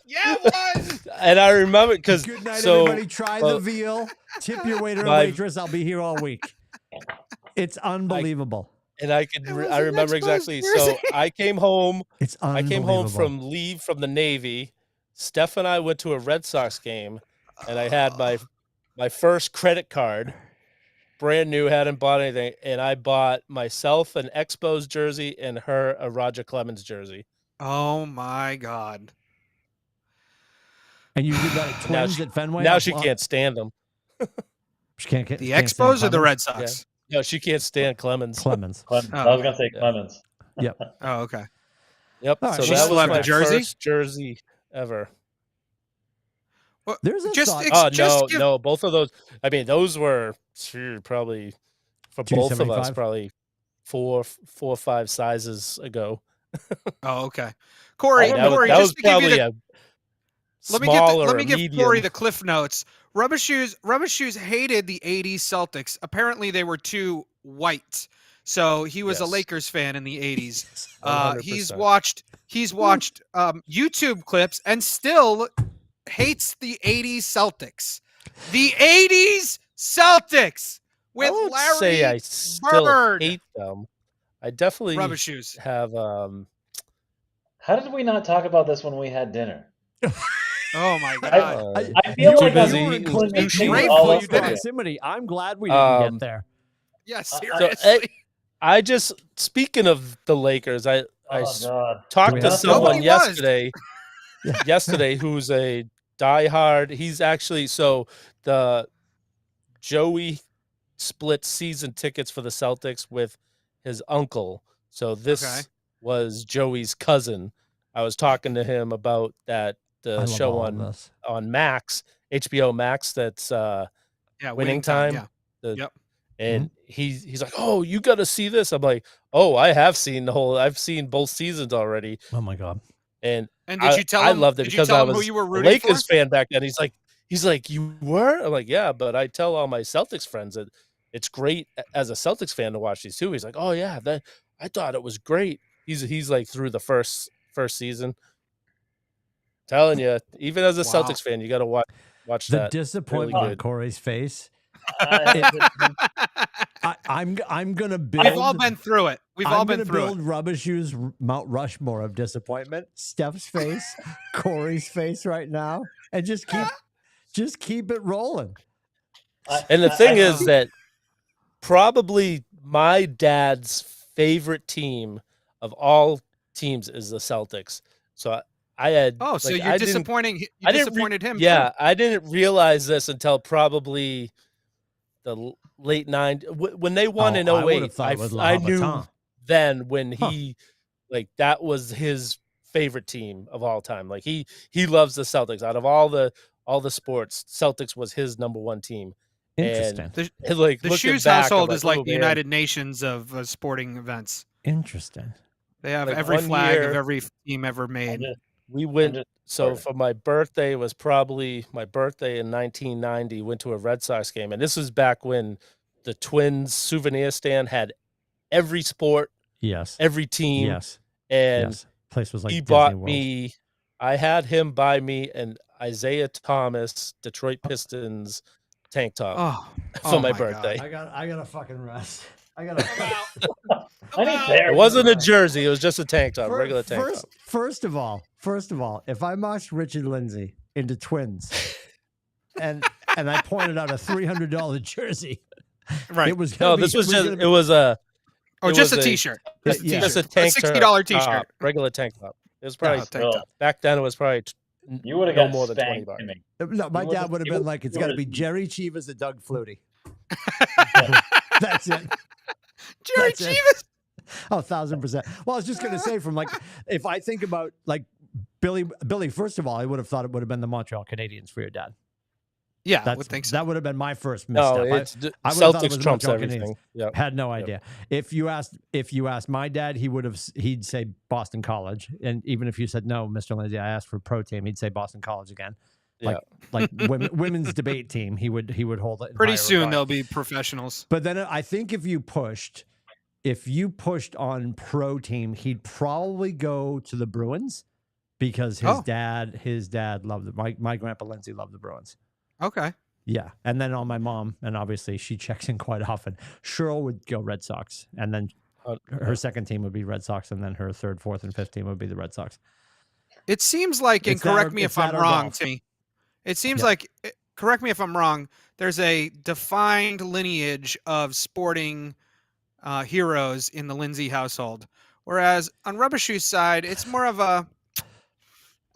[SPEAKER 2] Yeah, it was.
[SPEAKER 3] And I remember because
[SPEAKER 1] Good night,
[SPEAKER 3] so
[SPEAKER 1] everybody. Try the veal. Tip your waiter and
[SPEAKER 3] My-
[SPEAKER 1] waitress. I'll be here all week. It's unbelievable.
[SPEAKER 3] and I
[SPEAKER 2] It was
[SPEAKER 3] I
[SPEAKER 2] an
[SPEAKER 3] remember
[SPEAKER 2] Expos
[SPEAKER 3] exactly.
[SPEAKER 2] jersey.
[SPEAKER 3] So I came home.
[SPEAKER 1] It's
[SPEAKER 3] I
[SPEAKER 1] unbelievable.
[SPEAKER 3] came home from leave from the Navy. Steph and I went to a Red Sox game, and I had my first credit card, brand new, hadn't bought anything, and I bought myself an Expos jersey and her a Roger Clemens jersey.
[SPEAKER 2] Oh my God.
[SPEAKER 1] And you did that at
[SPEAKER 3] Now
[SPEAKER 1] Twins at Fenway?
[SPEAKER 3] Now she can't stand them.
[SPEAKER 1] She can't,
[SPEAKER 2] The
[SPEAKER 1] can't stand
[SPEAKER 2] Expos or the
[SPEAKER 1] Clemens?
[SPEAKER 2] Red Sox?
[SPEAKER 3] No, she can't stand Clemens.
[SPEAKER 1] Clemens.
[SPEAKER 4] Clemens.
[SPEAKER 2] Oh,
[SPEAKER 4] I was gonna say
[SPEAKER 3] yeah.
[SPEAKER 4] Clemens.
[SPEAKER 2] Oh, okay.
[SPEAKER 3] Yep.
[SPEAKER 1] All right,
[SPEAKER 3] So
[SPEAKER 1] she
[SPEAKER 3] that
[SPEAKER 1] still
[SPEAKER 3] was
[SPEAKER 1] have
[SPEAKER 3] my
[SPEAKER 1] the
[SPEAKER 2] jersey?
[SPEAKER 3] first jersey ever.
[SPEAKER 2] Well,
[SPEAKER 1] There's a
[SPEAKER 2] just
[SPEAKER 1] thought.
[SPEAKER 3] Oh
[SPEAKER 2] just give-
[SPEAKER 3] no, both of those. I mean, those were probably for both of us
[SPEAKER 1] 275?
[SPEAKER 3] probably four or 5 sizes ago.
[SPEAKER 2] Oh, okay. Corey,
[SPEAKER 4] That
[SPEAKER 2] Corey,
[SPEAKER 3] that was
[SPEAKER 2] just to give you
[SPEAKER 3] probably
[SPEAKER 2] the
[SPEAKER 3] a
[SPEAKER 2] let
[SPEAKER 3] small or
[SPEAKER 2] me
[SPEAKER 3] a
[SPEAKER 2] give
[SPEAKER 3] medium.
[SPEAKER 2] Corey the cliff notes. Rubber Shoes hated the 80s Celtics. Apparently they were too white. So he was a
[SPEAKER 3] Yes.
[SPEAKER 2] Lakers fan in the 80s.
[SPEAKER 3] 100%.
[SPEAKER 2] He's watched YouTube clips and still hates the 80s Celtics. The 80s Celtics with
[SPEAKER 3] I won't
[SPEAKER 2] Larry
[SPEAKER 3] say I still
[SPEAKER 2] Bird.
[SPEAKER 3] hate them. I definitely
[SPEAKER 2] Rubber Shoes.
[SPEAKER 3] have
[SPEAKER 4] How did we not talk about this when we had dinner?
[SPEAKER 2] Oh my God.
[SPEAKER 4] I feel
[SPEAKER 1] You
[SPEAKER 4] like
[SPEAKER 1] were
[SPEAKER 4] I'm
[SPEAKER 1] in
[SPEAKER 3] busy
[SPEAKER 4] putting
[SPEAKER 3] eating
[SPEAKER 4] things
[SPEAKER 2] sushi.
[SPEAKER 4] all
[SPEAKER 2] Grateful
[SPEAKER 4] over
[SPEAKER 2] you did it.
[SPEAKER 1] proximity. I'm glad we didn't get there.
[SPEAKER 2] Yeah,
[SPEAKER 3] so
[SPEAKER 2] seriously.
[SPEAKER 3] I just speaking of the Lakers, I
[SPEAKER 4] Oh God.
[SPEAKER 3] talked
[SPEAKER 1] we
[SPEAKER 3] to
[SPEAKER 1] have
[SPEAKER 3] someone
[SPEAKER 2] Nobody was.
[SPEAKER 3] yesterday. Yesterday, who's a diehard. He's actually the Joey split season tickets for the Celtics with his uncle. So this
[SPEAKER 2] Okay.
[SPEAKER 3] was Joey's cousin. I was talking to him about that
[SPEAKER 1] I
[SPEAKER 3] the
[SPEAKER 1] love
[SPEAKER 3] show
[SPEAKER 1] all of this.
[SPEAKER 3] on Max, HBO Max. That's
[SPEAKER 2] Yeah,
[SPEAKER 3] Winning Time.
[SPEAKER 2] Yeah. Yep.
[SPEAKER 3] And he's like, "Oh, you got to see this." I'm like, "Oh, I've seen both seasons already."
[SPEAKER 1] Oh my God.
[SPEAKER 3] And
[SPEAKER 2] And did you tell him?
[SPEAKER 3] I loved it
[SPEAKER 2] did
[SPEAKER 3] because
[SPEAKER 2] you tell
[SPEAKER 3] I
[SPEAKER 2] him who
[SPEAKER 3] was
[SPEAKER 2] you were
[SPEAKER 3] a
[SPEAKER 2] rooting
[SPEAKER 3] Lakers
[SPEAKER 2] for?
[SPEAKER 3] fan back then. He's like, "You were?" I'm like, "Yeah," but I tell all my Celtics friends that it's great as a Celtics fan to watch these too. He's like, "Oh yeah, I thought it was great." He's like through the first season. Telling you, even as a
[SPEAKER 2] Wow.
[SPEAKER 3] Celtics fan, you got to watch
[SPEAKER 1] The
[SPEAKER 3] that.
[SPEAKER 1] disappointment on
[SPEAKER 3] good.
[SPEAKER 1] Corey's face.
[SPEAKER 4] I-
[SPEAKER 1] I'm gonna build.
[SPEAKER 2] We've all been through it. We've all
[SPEAKER 1] I'm
[SPEAKER 2] been
[SPEAKER 1] gonna
[SPEAKER 2] through
[SPEAKER 1] build
[SPEAKER 2] it.
[SPEAKER 1] Rubber Shoes Mount Rushmore of disappointment. Steph's face, Corey's face right now, and just keep it rolling.
[SPEAKER 3] And the thing
[SPEAKER 4] I-
[SPEAKER 3] is that probably my dad's favorite team of all teams is the Celtics. So I had
[SPEAKER 2] Oh, so
[SPEAKER 3] like,
[SPEAKER 2] you're
[SPEAKER 3] I didn't-
[SPEAKER 2] disappointing. You
[SPEAKER 3] I didn't
[SPEAKER 2] disappointed him.
[SPEAKER 3] Yeah,
[SPEAKER 2] Too.
[SPEAKER 3] I didn't realize this until probably the late 90s when they won in
[SPEAKER 1] I would
[SPEAKER 3] 08.
[SPEAKER 1] have thought it was
[SPEAKER 3] I
[SPEAKER 1] La
[SPEAKER 3] knew
[SPEAKER 1] Habitant.
[SPEAKER 3] then when
[SPEAKER 1] Huh.
[SPEAKER 3] he like that was his favorite team of all time. Like he loves the Celtics. Out of all the sports, Celtics was his number one team.
[SPEAKER 1] Interesting.
[SPEAKER 3] And like
[SPEAKER 2] The
[SPEAKER 3] looking
[SPEAKER 2] Shoes
[SPEAKER 3] back, I'm
[SPEAKER 2] household is like
[SPEAKER 3] "Oh,
[SPEAKER 2] the
[SPEAKER 3] man."
[SPEAKER 2] United Nations of sporting events.
[SPEAKER 1] Interesting.
[SPEAKER 2] They have
[SPEAKER 3] Like,
[SPEAKER 2] every
[SPEAKER 3] one
[SPEAKER 2] flag of
[SPEAKER 3] year-
[SPEAKER 2] every team ever made.
[SPEAKER 3] We went.
[SPEAKER 4] just
[SPEAKER 3] So
[SPEAKER 4] bored.
[SPEAKER 3] for my birthday was probably my birthday in 1990. Went to a Red Sox game, and this was back when the Twins souvenir stand had every sport,
[SPEAKER 1] Yes.
[SPEAKER 3] every team,
[SPEAKER 1] Yes.
[SPEAKER 3] and
[SPEAKER 1] Yes. Place was like
[SPEAKER 3] he
[SPEAKER 1] Disney
[SPEAKER 3] bought
[SPEAKER 1] World.
[SPEAKER 3] me. I had him buy me an Isaiah Thomas Detroit Pistons tank top for my birthday.
[SPEAKER 2] God.
[SPEAKER 1] I got to fucking rest. I got to.
[SPEAKER 4] I need therapy.
[SPEAKER 3] It wasn't a jersey; it was just a tank top,
[SPEAKER 1] Fir-
[SPEAKER 3] regular tank
[SPEAKER 1] first,
[SPEAKER 3] top.
[SPEAKER 1] First of all, if I marched Richard Lindsay into Twins, and I pointed out a $300 jersey,
[SPEAKER 2] Right.
[SPEAKER 1] it was gonna
[SPEAKER 3] No,
[SPEAKER 1] be,
[SPEAKER 3] this was
[SPEAKER 1] gonna
[SPEAKER 3] just
[SPEAKER 1] be-
[SPEAKER 3] it was a
[SPEAKER 2] Oh,
[SPEAKER 3] it
[SPEAKER 2] just a
[SPEAKER 3] was
[SPEAKER 2] T-shirt. Just a
[SPEAKER 1] Yeah.
[SPEAKER 3] just a
[SPEAKER 2] T-shirt.
[SPEAKER 3] tank
[SPEAKER 2] $60
[SPEAKER 3] top,
[SPEAKER 2] T-shirt.
[SPEAKER 3] regular tank top. It was probably
[SPEAKER 2] Oh, tank
[SPEAKER 4] Well,
[SPEAKER 2] top.
[SPEAKER 3] back then. It was probably
[SPEAKER 4] You would have
[SPEAKER 3] no
[SPEAKER 4] got
[SPEAKER 3] more than $20.
[SPEAKER 4] spanked. Jimmy.
[SPEAKER 1] No, my
[SPEAKER 4] You
[SPEAKER 1] dad
[SPEAKER 4] would've-
[SPEAKER 1] would have
[SPEAKER 4] you
[SPEAKER 1] been
[SPEAKER 4] would've-
[SPEAKER 1] like, it's
[SPEAKER 4] you
[SPEAKER 1] got to
[SPEAKER 4] would've-
[SPEAKER 1] be Jerry Chivas and Doug Flutie. That's it.
[SPEAKER 2] Jerry
[SPEAKER 1] That's it.
[SPEAKER 2] Chivas.
[SPEAKER 1] Oh, 1,000%. Well, I was just going to say, from like, if I think about like Billy, first of all, I would have thought it would have been the Montreal Canadiens for your dad.
[SPEAKER 2] Yeah, I
[SPEAKER 1] That's,
[SPEAKER 2] would think so.
[SPEAKER 1] That would have been my first misstep.
[SPEAKER 3] No,
[SPEAKER 1] I
[SPEAKER 3] it's
[SPEAKER 1] would have thought it
[SPEAKER 3] Celtics
[SPEAKER 1] was
[SPEAKER 3] trumps
[SPEAKER 1] Montreal Canadiens.
[SPEAKER 3] everything. Yeah,
[SPEAKER 1] Had no idea. If you asked my dad, he'd say Boston College, and even if you said no, Mr. Lindsay, I asked for pro team, he'd say Boston College again. Like women's debate team, he would hold it. in
[SPEAKER 2] Pretty
[SPEAKER 1] higher
[SPEAKER 2] soon
[SPEAKER 1] regard.
[SPEAKER 2] they'll be professionals.
[SPEAKER 1] But then I think if you pushed on pro team, he'd probably go to the Bruins because his dad loved it. My grandpa Lindsay loved the Bruins.
[SPEAKER 2] Okay.
[SPEAKER 1] Yeah. And then on my mom, and obviously she checks in quite often. Cheryl would go Red Sox, and then her second team would be Red Sox, and then her third, fourth, and fifth team would be the Red Sox.
[SPEAKER 2] It seems like, and
[SPEAKER 1] It's that
[SPEAKER 2] correct
[SPEAKER 1] or-
[SPEAKER 2] me
[SPEAKER 1] it's
[SPEAKER 2] if I'm
[SPEAKER 1] that or
[SPEAKER 2] wrong,
[SPEAKER 1] golf.
[SPEAKER 2] Timmy. It seems
[SPEAKER 1] Yeah.
[SPEAKER 2] like, correct me if I'm wrong, there's a defined lineage of sporting heroes in the Lindsay household. Whereas on Rubber Shoe's side, it's more of a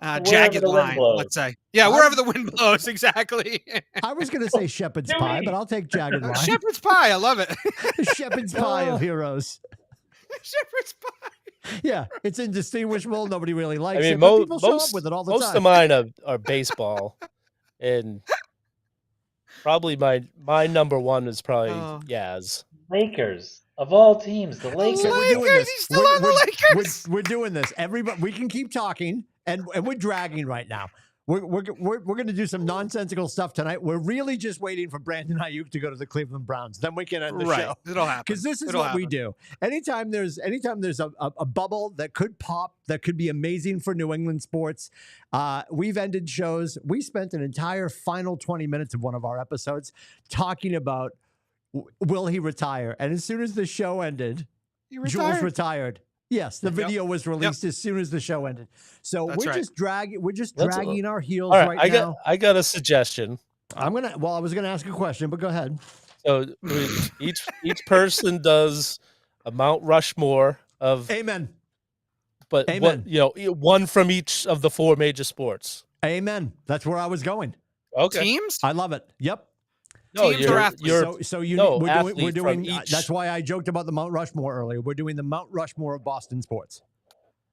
[SPEAKER 4] Wherever
[SPEAKER 2] jagged
[SPEAKER 4] the wind
[SPEAKER 2] line,
[SPEAKER 4] blows.
[SPEAKER 2] let's say. Yeah, wherever the wind blows, exactly.
[SPEAKER 1] I was going to say shepherd's pie, but I'll take jagged line.
[SPEAKER 2] Shepherd's pie, I love it.
[SPEAKER 1] Shepherd's pie of heroes.
[SPEAKER 2] Shepherd's pie.
[SPEAKER 1] Yeah, it's indistinguishable. Nobody really likes
[SPEAKER 3] I mean,
[SPEAKER 1] it, but people show up
[SPEAKER 3] most
[SPEAKER 1] with it all the
[SPEAKER 3] most
[SPEAKER 1] time.
[SPEAKER 3] of mine are baseball, and probably my number one is probably
[SPEAKER 2] Oh.
[SPEAKER 3] Yaz.
[SPEAKER 4] Lakers of all teams, the Lakers.
[SPEAKER 1] So we're doing
[SPEAKER 2] Lakers,
[SPEAKER 1] this.
[SPEAKER 2] he's still on the Lakers.
[SPEAKER 1] We're doing this. Everybody, we can keep talking, and we're dragging right now. We're going to do some nonsensical stuff tonight. We're really just waiting for Brandon Ayuk to go to the Cleveland Browns. Then we can end the show.
[SPEAKER 2] It'll happen.
[SPEAKER 1] Because this is
[SPEAKER 2] It'll
[SPEAKER 1] what we
[SPEAKER 2] happen.
[SPEAKER 1] do. Anytime there's a bubble that could pop, that could be amazing for New England sports, we've ended shows. We spent an entire final 20 minutes of one of our episodes talking about will he retire? And as soon as the show ended,
[SPEAKER 2] You
[SPEAKER 1] Jules
[SPEAKER 2] retired.
[SPEAKER 1] retired. Yes, the
[SPEAKER 2] Yep.
[SPEAKER 1] video was released as soon as the show ended. So
[SPEAKER 2] That's
[SPEAKER 1] we're
[SPEAKER 2] right.
[SPEAKER 1] just dragging. We're just
[SPEAKER 3] Let's-
[SPEAKER 1] dragging our heels
[SPEAKER 3] All right,
[SPEAKER 1] right now.
[SPEAKER 3] I got a suggestion.
[SPEAKER 1] I was gonna ask a question, but go ahead.
[SPEAKER 3] So each person does a Mount Rushmore of,
[SPEAKER 1] Amen.
[SPEAKER 3] but
[SPEAKER 1] Amen.
[SPEAKER 3] one from each of the four major sports.
[SPEAKER 1] Amen. That's where I was going.
[SPEAKER 3] Okay.
[SPEAKER 2] Teams?
[SPEAKER 1] I love it. Yep.
[SPEAKER 3] No,
[SPEAKER 2] Teams or athletes?
[SPEAKER 1] So
[SPEAKER 3] no,
[SPEAKER 1] we're
[SPEAKER 3] athlete
[SPEAKER 1] doing.
[SPEAKER 3] from each-
[SPEAKER 1] That's why I joked about the Mount Rushmore earlier. We're doing the Mount Rushmore of Boston sports.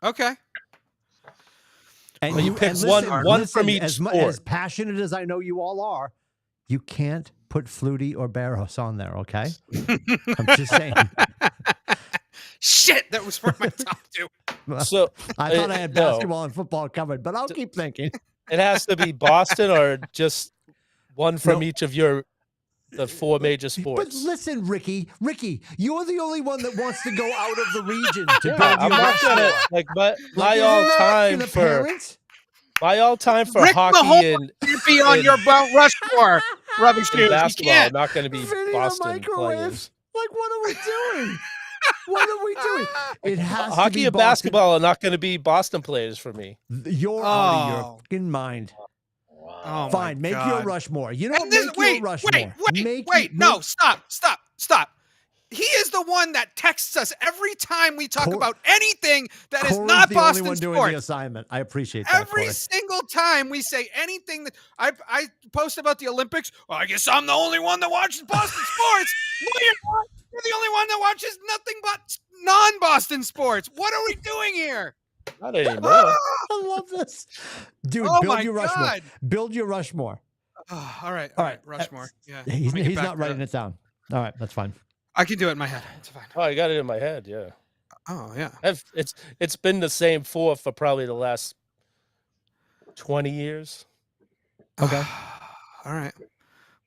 [SPEAKER 2] Okay.
[SPEAKER 1] And
[SPEAKER 3] Well, you pick
[SPEAKER 1] and
[SPEAKER 3] one from each
[SPEAKER 1] as
[SPEAKER 3] sport.
[SPEAKER 1] passionate as I know you all are, you can't put Flutie or Barros on there. Okay. I'm just saying.
[SPEAKER 2] Shit, that was for my top two.
[SPEAKER 3] So
[SPEAKER 1] I thought I had
[SPEAKER 3] no.
[SPEAKER 1] basketball and football covered, but I'll keep thinking.
[SPEAKER 3] it has to be Boston or just one from
[SPEAKER 1] No.
[SPEAKER 3] each of the four major
[SPEAKER 1] But
[SPEAKER 3] sports.
[SPEAKER 1] listen, Ricky, you're the only one that wants to go out of the region to build
[SPEAKER 3] Yeah,
[SPEAKER 1] your
[SPEAKER 3] I'm not gonna
[SPEAKER 1] restaurant.
[SPEAKER 3] like
[SPEAKER 1] Like,
[SPEAKER 3] my
[SPEAKER 1] isn't
[SPEAKER 3] all
[SPEAKER 1] that
[SPEAKER 3] time
[SPEAKER 1] an
[SPEAKER 3] for
[SPEAKER 1] appearance?
[SPEAKER 3] hockey
[SPEAKER 2] Mahomes can't be on your Mount Rushmore. Rubbish
[SPEAKER 3] and
[SPEAKER 2] shoes. You
[SPEAKER 3] basketball.
[SPEAKER 2] can't.
[SPEAKER 3] Not going to be
[SPEAKER 1] Video
[SPEAKER 3] Boston
[SPEAKER 1] microwave.
[SPEAKER 3] players.
[SPEAKER 1] Like, what are we doing? What are we doing? It has to
[SPEAKER 3] Hockey
[SPEAKER 1] be
[SPEAKER 3] and
[SPEAKER 1] Boston.
[SPEAKER 3] basketball are not going to be Boston players for me.
[SPEAKER 1] You're out of your
[SPEAKER 2] Oh.
[SPEAKER 1] fucking mind.
[SPEAKER 4] Wow.
[SPEAKER 2] Oh, my
[SPEAKER 1] Fine, make your
[SPEAKER 2] God.
[SPEAKER 1] Rushmore. You know,
[SPEAKER 2] And this,
[SPEAKER 1] make
[SPEAKER 2] wait,
[SPEAKER 1] your Rushmore.
[SPEAKER 2] no, stop. He is the one that texts us every time we talk about anything that is
[SPEAKER 1] Corey's
[SPEAKER 2] not
[SPEAKER 1] the
[SPEAKER 2] Boston
[SPEAKER 1] only one doing
[SPEAKER 2] sports.
[SPEAKER 1] the assignment. I appreciate that.
[SPEAKER 2] Every
[SPEAKER 1] Corey.
[SPEAKER 2] single time we say anything that I post about the Olympics, well, I guess I'm the only one that watches Boston sports. No, you're not. You're the only one that watches nothing but non-Boston sports. What are we doing here?
[SPEAKER 3] Not anymore.
[SPEAKER 1] I love this, dude.
[SPEAKER 2] Oh
[SPEAKER 1] build
[SPEAKER 2] my
[SPEAKER 1] your Rushmore.
[SPEAKER 2] God.
[SPEAKER 1] Build your Rushmore.
[SPEAKER 2] All right.
[SPEAKER 1] All right.
[SPEAKER 2] Rushmore. Yeah.
[SPEAKER 1] He's
[SPEAKER 2] Let me get back
[SPEAKER 1] not
[SPEAKER 2] to
[SPEAKER 1] writing
[SPEAKER 2] that.
[SPEAKER 1] it down. All right, that's fine.
[SPEAKER 2] I can do it in my head. It's fine.
[SPEAKER 3] Oh, I got it in my head. Yeah,
[SPEAKER 2] Oh yeah.
[SPEAKER 3] it's been the same four for probably the last 20 years.
[SPEAKER 1] Okay.
[SPEAKER 2] All right.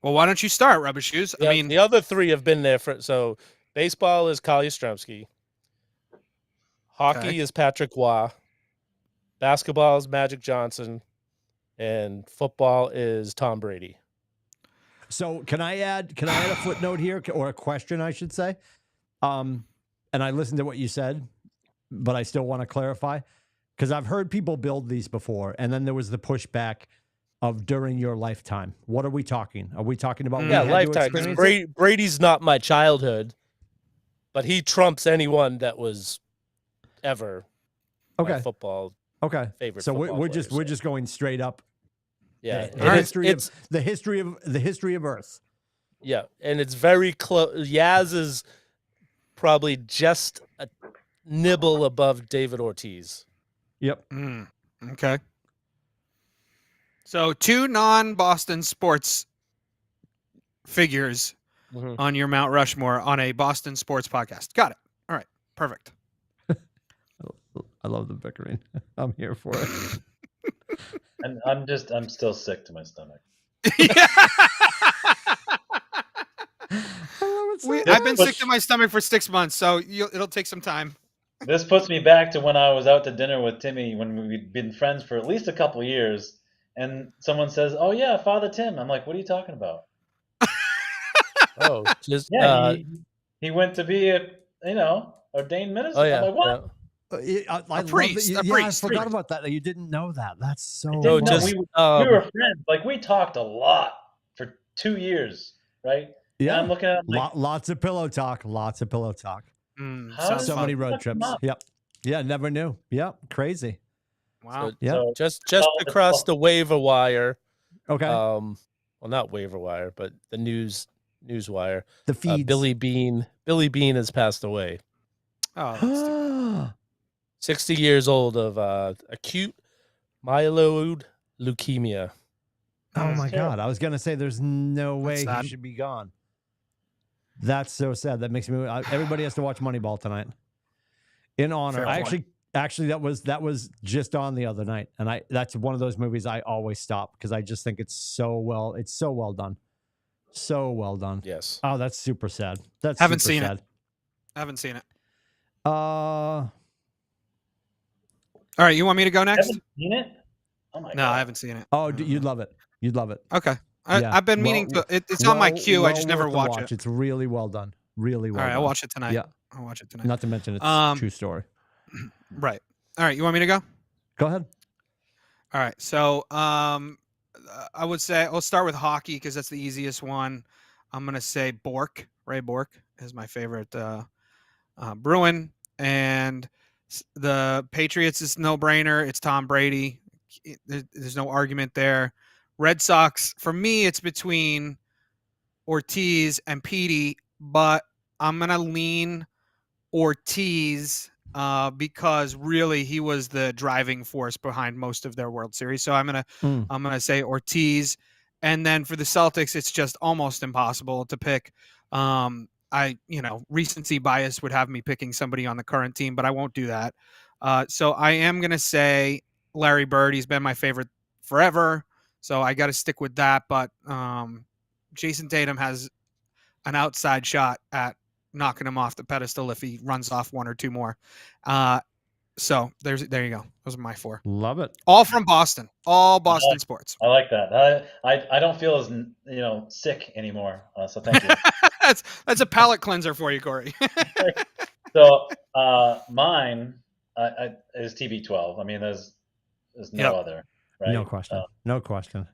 [SPEAKER 2] Well, why don't you start, Rubber Shoes? I mean,
[SPEAKER 3] the other three have been there for. So baseball is Kyle Yastrzemski. Hockey
[SPEAKER 2] Okay.
[SPEAKER 3] is Patrick Waugh. Basketball is Magic Johnson, and football is Tom Brady.
[SPEAKER 1] So can I add a footnote here, or a question, I should say? And I listened to what you said, but I still want to clarify, because I've heard people build these before, and then there was the pushback of during your lifetime. What are we talking? Are we talking about we
[SPEAKER 3] Yeah,
[SPEAKER 1] had to
[SPEAKER 3] lifetime. 'Cause
[SPEAKER 1] experience it?
[SPEAKER 3] Brady's not my childhood, but he trumps anyone that was ever my
[SPEAKER 1] Okay.
[SPEAKER 3] football
[SPEAKER 1] Okay.
[SPEAKER 3] favorite.
[SPEAKER 1] So
[SPEAKER 3] football
[SPEAKER 1] we're
[SPEAKER 3] player,
[SPEAKER 1] just going straight up.
[SPEAKER 3] yeah.
[SPEAKER 1] The,
[SPEAKER 3] And
[SPEAKER 1] the
[SPEAKER 3] it's
[SPEAKER 1] history of Earth.
[SPEAKER 3] yeah, and it's very close. Yaz is probably just a nibble above David Ortiz.
[SPEAKER 1] Yep.
[SPEAKER 2] Okay. So 2 non-Boston sports figures
[SPEAKER 3] Mhm.
[SPEAKER 2] on your Mount Rushmore on a Boston sports podcast. Got it. All right. Perfect.
[SPEAKER 1] I love the bickering. I'm here for it.
[SPEAKER 4] And I'm still sick to my stomach.
[SPEAKER 2] I've been sick to my stomach for 6 months, so it'll take some time.
[SPEAKER 4] This puts me back to when I was out to dinner with Timmy when we'd been friends for at least a couple years, and someone says, "Oh yeah, Father Tim." I'm like, "What are you talking about?"
[SPEAKER 3] Oh, just
[SPEAKER 4] Yeah, he went to be a ordained minister.
[SPEAKER 3] oh yeah.
[SPEAKER 4] I'm like, what?
[SPEAKER 3] Yeah.
[SPEAKER 1] I love
[SPEAKER 2] priest,
[SPEAKER 1] that.
[SPEAKER 2] a
[SPEAKER 1] Yeah, I
[SPEAKER 2] priest,
[SPEAKER 1] forgot
[SPEAKER 2] priest.
[SPEAKER 1] about that. You didn't know that. That's so.
[SPEAKER 4] I
[SPEAKER 3] No,
[SPEAKER 4] didn't know.
[SPEAKER 3] just
[SPEAKER 4] We were friends. Like we talked a lot for 2 years, right?
[SPEAKER 1] Yeah.
[SPEAKER 4] And I'm looking at him like,
[SPEAKER 1] lots of pillow talk. Lots of pillow talk.
[SPEAKER 4] How
[SPEAKER 2] Sounds
[SPEAKER 4] does
[SPEAKER 1] So
[SPEAKER 2] fun.
[SPEAKER 1] many road
[SPEAKER 4] Look 'em
[SPEAKER 1] trips.
[SPEAKER 4] up.
[SPEAKER 1] Yep. Yeah. Never knew. Yep. Crazy.
[SPEAKER 2] Wow.
[SPEAKER 1] Yeah.
[SPEAKER 4] So
[SPEAKER 3] just
[SPEAKER 4] all the
[SPEAKER 3] across
[SPEAKER 4] stuff.
[SPEAKER 3] the waiver wire.
[SPEAKER 1] Okay.
[SPEAKER 3] Well, not waiver wire, but the news wire.
[SPEAKER 1] The feeds.
[SPEAKER 3] Billy Bean has passed away.
[SPEAKER 2] Oh, that's too
[SPEAKER 3] 60 years old of acute myeloid leukemia.
[SPEAKER 1] Oh my
[SPEAKER 4] It's terrible.
[SPEAKER 1] God. I was going to say there's no way
[SPEAKER 2] sad.
[SPEAKER 1] he should be gone. That's so sad. That makes me. Everybody has to watch Moneyball tonight. In honor.
[SPEAKER 2] Fair point.
[SPEAKER 1] Actually, that was just on the other night, and that's one of those movies I always stop because I just think it's so well done, so well done.
[SPEAKER 3] Yes.
[SPEAKER 1] Oh, that's super sad. That's
[SPEAKER 2] Haven't
[SPEAKER 1] super
[SPEAKER 2] seen it.
[SPEAKER 1] sad.
[SPEAKER 2] I haven't seen it.
[SPEAKER 1] Uh,
[SPEAKER 2] All right, you want me to go next?
[SPEAKER 4] Haven't seen it? Oh my
[SPEAKER 2] No,
[SPEAKER 4] God.
[SPEAKER 2] I haven't seen it.
[SPEAKER 1] oh,
[SPEAKER 2] I don't
[SPEAKER 1] you'd
[SPEAKER 2] know.
[SPEAKER 1] love it. You'd love it.
[SPEAKER 2] Okay.
[SPEAKER 1] Yeah.
[SPEAKER 2] I've been meaning to. It's on my queue. I just never
[SPEAKER 1] worth the
[SPEAKER 2] watch it.
[SPEAKER 1] It's really well done. Really well
[SPEAKER 2] All right,
[SPEAKER 1] done.
[SPEAKER 2] I'll watch it tonight.
[SPEAKER 1] Yeah.
[SPEAKER 2] I'll watch it tonight.
[SPEAKER 1] Not to mention it's a
[SPEAKER 2] Um,
[SPEAKER 1] true story.
[SPEAKER 2] Right. All right, you want me to go?
[SPEAKER 1] Go ahead.
[SPEAKER 2] All right. So, I would say I'll start with hockey because that's the easiest one. I'm gonna say Bork. Ray Bork is my favorite Bruin, and the Patriots is no brainer. It's Tom Brady. There's no argument there. Red Sox, for me, it's between Ortiz and Petey, but I'm gonna lean Ortiz because really he was the driving force behind most of their World Series. So I'm gonna say Ortiz, and then for the Celtics, it's just almost impossible to pick. Recency bias would have me picking somebody on the current team, but I won't do that. So I am gonna say Larry Bird. He's been my favorite forever, so I got to stick with that. But Jason Tatum has an outside shot at knocking him off the pedestal if he runs off one or two more. So there you go. Those are my 4.
[SPEAKER 1] Love it.
[SPEAKER 2] All from Boston. All Boston sports.
[SPEAKER 4] I like that. I don't feel as sick anymore. So thank you.
[SPEAKER 2] That's a palate cleanser for you, Corey.
[SPEAKER 4] So mine is TB12. I mean, there's no
[SPEAKER 2] Yep.
[SPEAKER 4] other. Right?
[SPEAKER 1] No question. No question.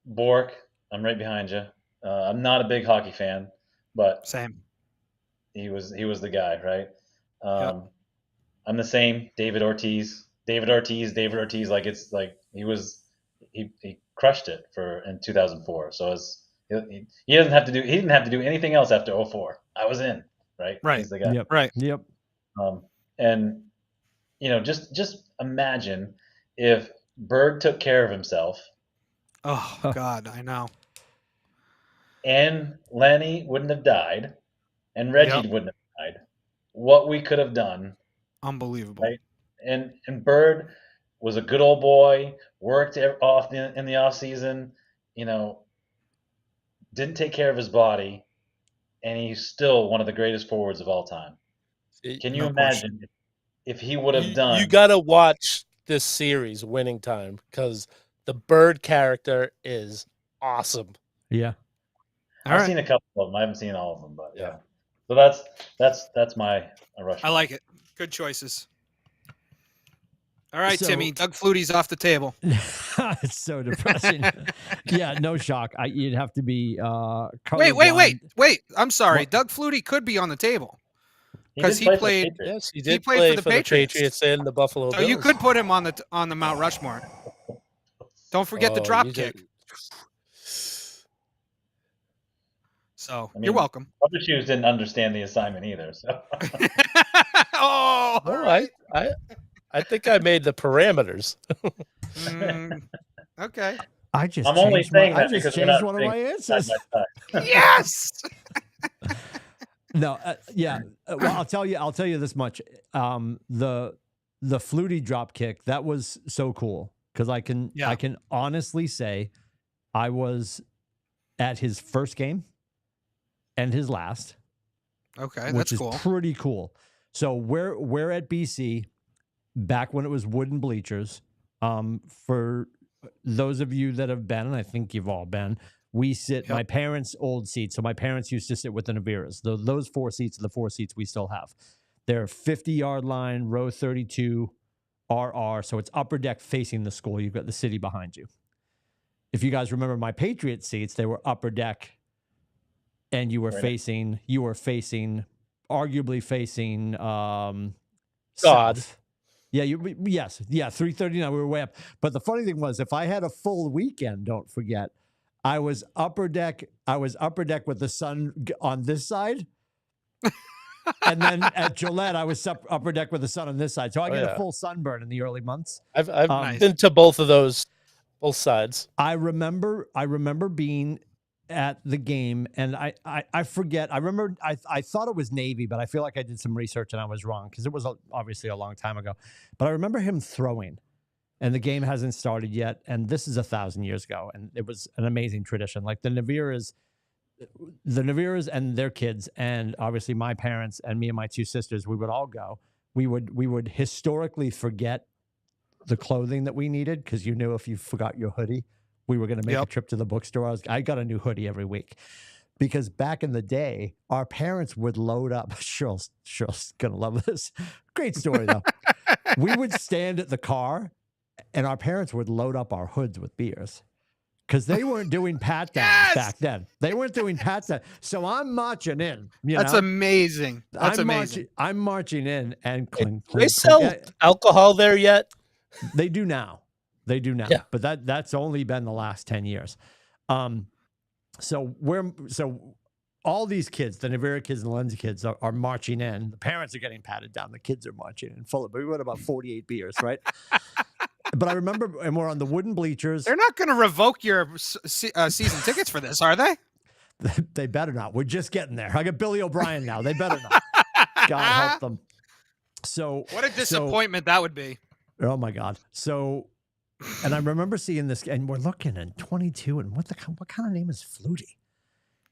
[SPEAKER 4] Bork, I'm right behind you. I'm not a big hockey fan, but
[SPEAKER 2] Same.
[SPEAKER 4] he was the guy, right?
[SPEAKER 2] Yep.
[SPEAKER 4] I'm the same. David Ortiz. Like it's like he crushed it in 2004. So he didn't have to do anything else after 2004. I was in, right?
[SPEAKER 2] Right.
[SPEAKER 4] He's the guy.
[SPEAKER 1] Yep.
[SPEAKER 2] Right.
[SPEAKER 1] Yep.
[SPEAKER 4] And just imagine if Bird took care of himself.
[SPEAKER 2] Oh God, I know.
[SPEAKER 4] and Lanny wouldn't have died, and Reggie
[SPEAKER 2] Yep.
[SPEAKER 4] wouldn't have died, what we could have done,
[SPEAKER 2] Unbelievable.
[SPEAKER 4] right? And Bird was a good old boy, worked off in the off season, you know, didn't take care of his body, and he's still one of the greatest forwards of all time. Can you
[SPEAKER 2] No question.
[SPEAKER 4] imagine if he would have
[SPEAKER 3] You
[SPEAKER 4] done?
[SPEAKER 3] gotta watch this series, Winning Time, because the Bird character is awesome.
[SPEAKER 1] Yeah.
[SPEAKER 2] All
[SPEAKER 4] I've
[SPEAKER 2] right.
[SPEAKER 4] seen a couple of them. I haven't seen all of them, but
[SPEAKER 3] Yeah.
[SPEAKER 4] yeah. So that's my rush.
[SPEAKER 2] I like it. Good choices. All right,
[SPEAKER 1] So-
[SPEAKER 2] Timmy. Doug Flutie's off the table.
[SPEAKER 1] It's so depressing. Yeah, no shock. You'd have to be
[SPEAKER 2] Wait.
[SPEAKER 1] colorblind.
[SPEAKER 2] I'm sorry.
[SPEAKER 1] What?
[SPEAKER 2] Doug Flutie could be on the table.
[SPEAKER 4] He
[SPEAKER 2] 'Cause
[SPEAKER 4] did
[SPEAKER 2] he
[SPEAKER 4] play for the
[SPEAKER 2] played-
[SPEAKER 4] Patriots.
[SPEAKER 3] Yes, he did
[SPEAKER 2] played
[SPEAKER 3] play
[SPEAKER 2] for
[SPEAKER 3] for
[SPEAKER 2] the
[SPEAKER 3] the Patriots and the Buffalo
[SPEAKER 2] So
[SPEAKER 3] Bills.
[SPEAKER 2] you could put him on the Mount Rushmore. Don't forget the
[SPEAKER 3] Oh,
[SPEAKER 2] drop
[SPEAKER 3] you
[SPEAKER 2] kick.
[SPEAKER 3] did-
[SPEAKER 2] So
[SPEAKER 4] I mean,
[SPEAKER 2] you're welcome.
[SPEAKER 4] Other shoes didn't understand the assignment either. So
[SPEAKER 2] Oh, all
[SPEAKER 3] No,
[SPEAKER 2] right.
[SPEAKER 3] I think I made the parameters.
[SPEAKER 2] Mm, okay.
[SPEAKER 1] I just
[SPEAKER 4] I'm only
[SPEAKER 1] changed my,
[SPEAKER 4] saying
[SPEAKER 1] I
[SPEAKER 4] that
[SPEAKER 1] just
[SPEAKER 4] because we're
[SPEAKER 1] changed
[SPEAKER 4] not
[SPEAKER 1] one of
[SPEAKER 4] sitting
[SPEAKER 1] my
[SPEAKER 4] side
[SPEAKER 1] answers.
[SPEAKER 4] by side.
[SPEAKER 2] Yes.
[SPEAKER 1] No, yeah. Well, I'll tell you this much. The Flutie drop kick, that was so cool because I can honestly say I was at his first game and his last,
[SPEAKER 2] Okay,
[SPEAKER 1] which
[SPEAKER 2] that's
[SPEAKER 1] is
[SPEAKER 2] cool.
[SPEAKER 1] pretty cool. So we're at BC back when it was wooden bleachers. For those of you that have been, and I think you've all been, we sit my parents' old seats. So my parents used to sit with the Naviras. Those 4 seats are the 4 seats we still have. They're 50-yard line, row 32, RR. So it's upper deck facing the school. You've got the city behind you. If you guys remember my Patriot seats, they were upper deck, and you were facing, arguably facing
[SPEAKER 3] God.
[SPEAKER 1] south. Yeah, yes, 339. We were way up. But the funny thing was, if I had a full weekend, don't forget, I was upper deck. I was upper deck with the sun on this side, and then at Gillette, I was upper deck with the sun on this side. So I get a full sunburn in the early months.
[SPEAKER 3] I've
[SPEAKER 2] Nice.
[SPEAKER 3] been to both of those, both sides.
[SPEAKER 1] I remember being at the game, and I forget. I remember I thought it was Navy, but I feel like I did some research and I was wrong because it was obviously a long time ago. But I remember him throwing, and the game hasn't started yet. And this is 1,000 years ago, and it was an amazing tradition. Like the Naviras and their kids, and obviously my parents and me and my 2 sisters, we would all go. We would historically forget the clothing that we needed because you knew if you forgot your hoodie, we were going to make a trip to the bookstore. I got a new hoodie every week because back in the day, our parents would load up. Cheryl's going to love this. Great story, though. We would stand at the car, and our parents would load up our hoods with beers because they weren't doing pat downs back then. They weren't doing pat downs. So I'm marching in.
[SPEAKER 2] That's amazing. That's amazing.
[SPEAKER 1] I'm marching in and clink,
[SPEAKER 3] They
[SPEAKER 1] clink,
[SPEAKER 3] sell
[SPEAKER 1] clink.
[SPEAKER 3] alcohol there yet?
[SPEAKER 1] They do now.
[SPEAKER 3] Yeah.
[SPEAKER 1] But that's only been the last 10 years. So all these kids, the Navira kids and the Lindsay kids are marching in. The parents are getting patted down. The kids are marching in full of, we went about 48 beers, right? But I remember, and we're on the wooden bleachers.
[SPEAKER 2] They're not going to revoke your season tickets for this, are they?
[SPEAKER 1] They better not. We're just getting there. I got Billy O'Brien now. They better not. God help them. So
[SPEAKER 2] what a disappointment that would be.
[SPEAKER 1] Oh my God. So, and I remember seeing this, and we're looking at 22, and what kind of name is Flutie?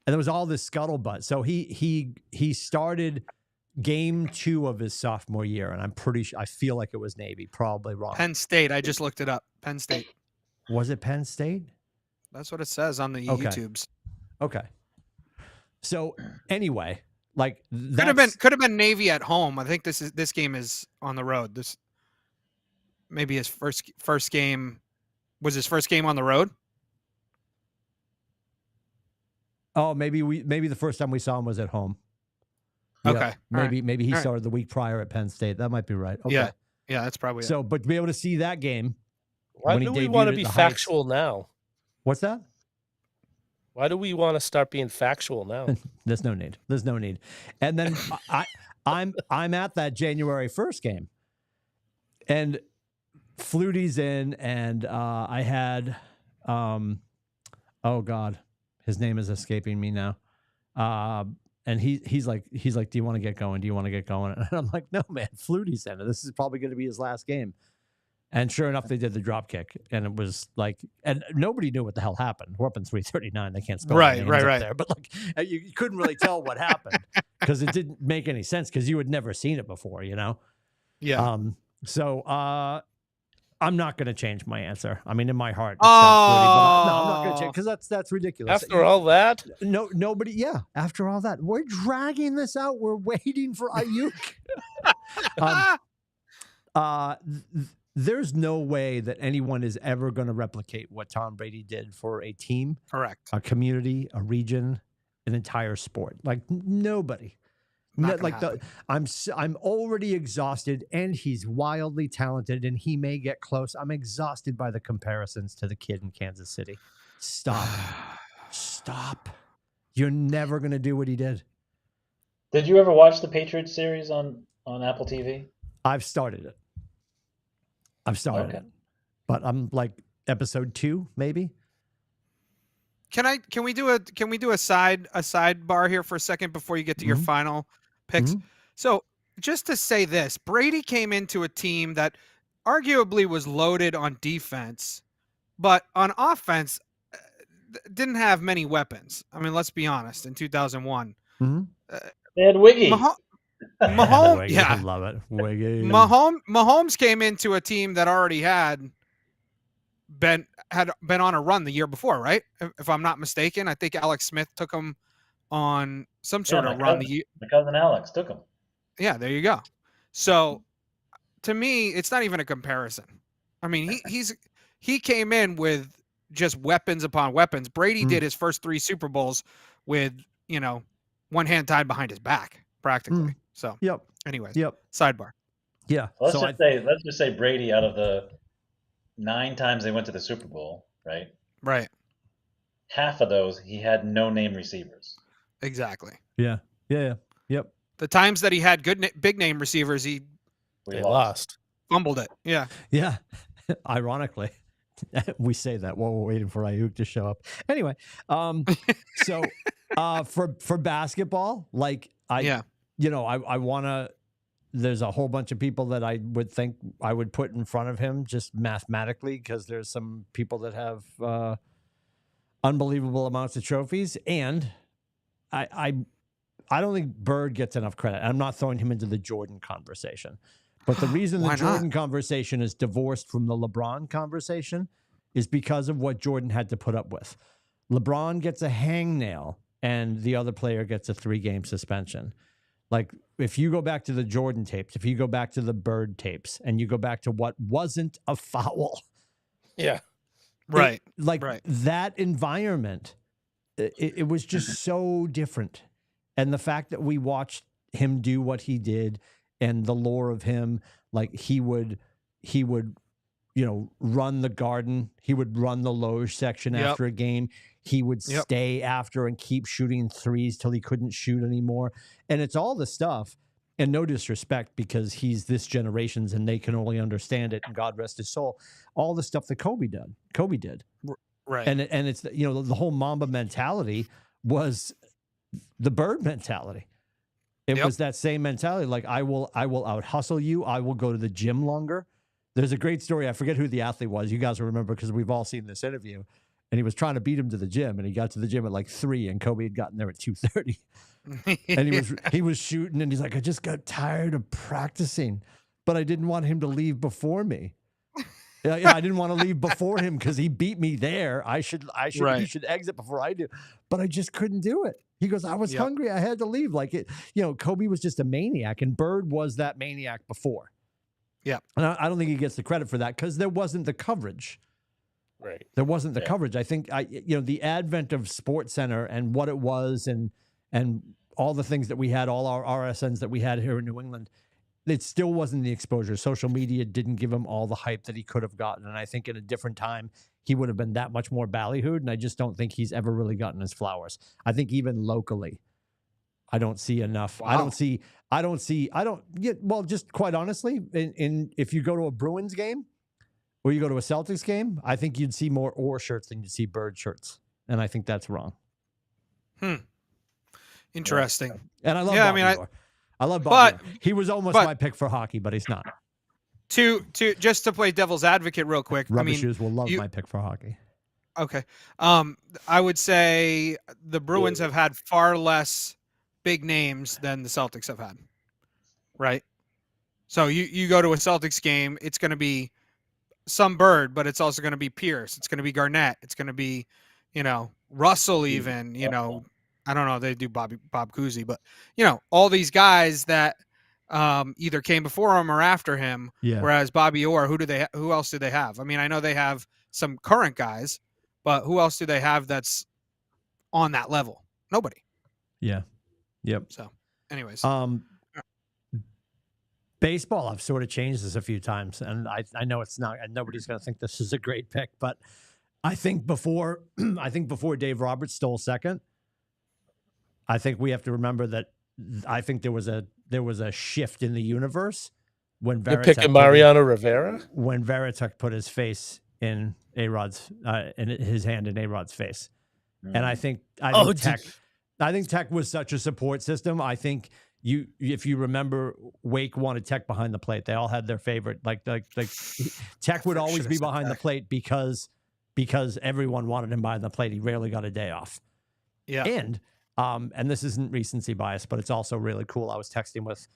[SPEAKER 1] And there was all this scuttlebutt. So he started game 2 of his sophomore year, and I'm pretty sure, I feel like it was Navy, probably wrong.
[SPEAKER 2] Penn State. I just looked it up. Penn State.
[SPEAKER 1] Was it Penn State?
[SPEAKER 2] That's what it says on the YouTubes.
[SPEAKER 1] Okay. So anyway, like
[SPEAKER 2] could have been Navy at home. I think this game is on the road. This maybe his first game was his first game on the road.
[SPEAKER 1] Oh, maybe the first time we saw him was at home.
[SPEAKER 2] Okay.
[SPEAKER 1] Yeah, maybe he
[SPEAKER 2] All
[SPEAKER 1] started the week prior at Penn State. That might be right. Okay.
[SPEAKER 2] Yeah, that's probably
[SPEAKER 1] so. But to be able to see that game,
[SPEAKER 3] why
[SPEAKER 1] when
[SPEAKER 3] do
[SPEAKER 1] he
[SPEAKER 3] we want to
[SPEAKER 1] debuted
[SPEAKER 3] be
[SPEAKER 1] at the
[SPEAKER 3] factual now?
[SPEAKER 1] What's that?
[SPEAKER 3] Why do we want to start being factual now?
[SPEAKER 1] There's no need. There's no need. And then I'm at that January 1st game, and Flutie's in, and I had, oh God, His name is escaping me now. And he's like, do you want to get going? Do you want to get going? And I'm like, no, man, Flutie Center. This is probably going to be his last game. And sure enough, they did the drop kick, and it was like, and nobody knew what the hell happened. We're up in 339; they can't spell
[SPEAKER 2] Right,
[SPEAKER 1] names
[SPEAKER 2] right,
[SPEAKER 1] up
[SPEAKER 2] right.
[SPEAKER 1] there. But like, you couldn't really tell what happened because it didn't make any sense because you had never seen it before, you know.
[SPEAKER 2] Yeah.
[SPEAKER 1] So I'm not going to change my answer. I mean, in my heart, it's Flutie, but no, I'm not going to change because that's ridiculous.
[SPEAKER 3] After all that,
[SPEAKER 1] No, nobody. Yeah, after all that, we're dragging this out. We're waiting for Ayuk. There's no way that anyone is ever going to replicate what Tom Brady did for a team,
[SPEAKER 2] Correct.
[SPEAKER 1] a community, a region, an entire sport. Like nobody.
[SPEAKER 2] Not gonna
[SPEAKER 1] Like
[SPEAKER 2] happen.
[SPEAKER 1] I'm already exhausted, and he's wildly talented, and he may get close. I'm exhausted by the comparisons to the kid in Kansas City. Stop. You're never going to do what he did.
[SPEAKER 4] Did you ever watch the Patriots series on Apple TV?
[SPEAKER 1] I've started it.
[SPEAKER 4] Okay.
[SPEAKER 1] But I'm like episode 2, maybe.
[SPEAKER 2] Can we do a sidebar here for a second before you get to your
[SPEAKER 1] Mhm.
[SPEAKER 2] final picks?
[SPEAKER 1] Mhm.
[SPEAKER 2] So just to say this, Brady came into a team that arguably was loaded on defense, but on offense didn't have many weapons. I mean, let's be honest. In 2001,
[SPEAKER 1] Mhm.
[SPEAKER 4] They had Wiggy.
[SPEAKER 2] Mahomes,
[SPEAKER 1] Wiggy,
[SPEAKER 2] yeah,
[SPEAKER 1] I love it. Wiggy.
[SPEAKER 2] Mahomes came into a team that already had been on a run the year before, right? If I'm not mistaken, I think Alex Smith took him on some sort of run.
[SPEAKER 4] My cousin Alex took him.
[SPEAKER 2] Yeah, there you go. So to me, it's not even a comparison. I mean, he came in with just weapons upon weapons. Brady did his first 3 Super Bowls with, one hand tied behind his back, practically. So
[SPEAKER 1] Yep.
[SPEAKER 2] anyways,
[SPEAKER 1] Yep.
[SPEAKER 2] sidebar.
[SPEAKER 1] Yeah.
[SPEAKER 4] Let's just say Brady, out of the 9 times they went to the Super Bowl, right?
[SPEAKER 2] Right.
[SPEAKER 4] Half of those he had no name receivers.
[SPEAKER 2] Exactly.
[SPEAKER 1] Yeah. Yep.
[SPEAKER 2] The times that he had big name receivers,
[SPEAKER 3] they lost.
[SPEAKER 2] fumbled it. Yeah.
[SPEAKER 1] Yeah. Ironically, we say that while we're waiting for Ayuk to show up. Anyway, so for basketball, like I want to. There's a whole bunch of people that I would think I would put in front of him just mathematically because there's some people that have unbelievable amounts of trophies, and I don't think Bird gets enough credit. I'm not throwing him into the Jordan conversation, but the reason the Jordan conversation is divorced from the LeBron conversation is because of what Jordan had to put up with. LeBron gets a hangnail, and the other player gets a 3-game suspension. Like, if you go back to the Jordan tapes, if you go back to the Bird tapes, and you go back to what wasn't a foul.
[SPEAKER 3] Yeah.
[SPEAKER 2] Right.
[SPEAKER 1] That environment, it was just so different. And the fact that we watched him do what he did and the lore of him, like he would, run the Garden. He would run the Loge section after a game. He would stay after and keep shooting threes till he couldn't shoot anymore. And it's all the stuff, and no disrespect because he's this generation's and they can only understand it, and God rest his soul. All the stuff that Kobe did.
[SPEAKER 2] Right.
[SPEAKER 1] And it's, the whole Mamba mentality was the Bird mentality. It was that same mentality. Like, I will out hustle you. I will go to the gym longer. There's a great story. I forget who the athlete was. You guys will remember because we've all seen this interview. And he was trying to beat him to the gym, and he got to the gym at like 3, and Kobe had gotten there at 2:30. And he was shooting, and he's like, I just got tired of practicing, but I didn't want him to leave before me. I didn't want to leave before him because he beat me there. He should exit before I do, but I just couldn't do it. He goes, I was hungry. I had to leave. Like it, Kobe was just a maniac, and Bird was that maniac before.
[SPEAKER 2] Yeah.
[SPEAKER 1] And I don't think he gets the credit for that because there wasn't the coverage.
[SPEAKER 3] Right.
[SPEAKER 1] There wasn't the coverage. I think the advent of Sports Center and what it was and all the things that we had, all our RSNs that we had here in New England, it still wasn't the exposure. Social media didn't give him all the hype that he could have gotten. And I think at a different time, he would have been that much more ballyhooed. And I just don't think he's ever really gotten his flowers. I think even locally, I don't see enough.
[SPEAKER 2] Wow.
[SPEAKER 1] Well, just quite honestly, if you go to a Bruins game, or you go to a Celtics game, I think you'd see more Orr shirts than you'd see Bird shirts. And I think that's wrong.
[SPEAKER 2] Interesting.
[SPEAKER 1] And I love
[SPEAKER 2] Yeah, I
[SPEAKER 1] Bobby
[SPEAKER 2] mean,
[SPEAKER 1] Orr. I love Bobby
[SPEAKER 2] but-
[SPEAKER 1] Orr. He was almost
[SPEAKER 2] but-
[SPEAKER 1] my pick for hockey, but he's not.
[SPEAKER 2] To just to play devil's advocate real quick.
[SPEAKER 1] Rubber
[SPEAKER 2] I mean,
[SPEAKER 1] Shoes will love
[SPEAKER 2] you-
[SPEAKER 1] my pick for hockey.
[SPEAKER 2] okay. I would say the Bruins have had far less big names than the Celtics have had. Right? So you go to a Celtics game, it's going to be some Bird, but it's also going to be Pierce. It's going to be Garnett. It's going to be, Russell even, I don't know, they do Bob Cousy, but all these guys that either came before him or after him.
[SPEAKER 1] Yeah.
[SPEAKER 2] Whereas Bobby Orr, who else do they have? I mean, I know they have some current guys, but who else do they have that's on that level? Nobody.
[SPEAKER 1] Yeah. Yep.
[SPEAKER 2] So, anyways,
[SPEAKER 1] baseball, I've sort of changed this a few times, and I know it's not, and nobody's going to think this is a great pick, but I think before Dave Roberts stole second, I think we have to remember that I think there was a shift in the universe when
[SPEAKER 3] You're picking Mariano Rivera?
[SPEAKER 1] When Veritek put his face in A-Rod's in his hand in A-Rod's face. And I think Tech was such a support system. I think if you remember, Wake wanted Tech behind the plate. They all had their favorite. Like Tech would always be behind the plate because everyone wanted him behind the plate. He rarely got a day off.
[SPEAKER 2] Yeah.
[SPEAKER 1] And this isn't recency bias, but it's also really cool. I was texting with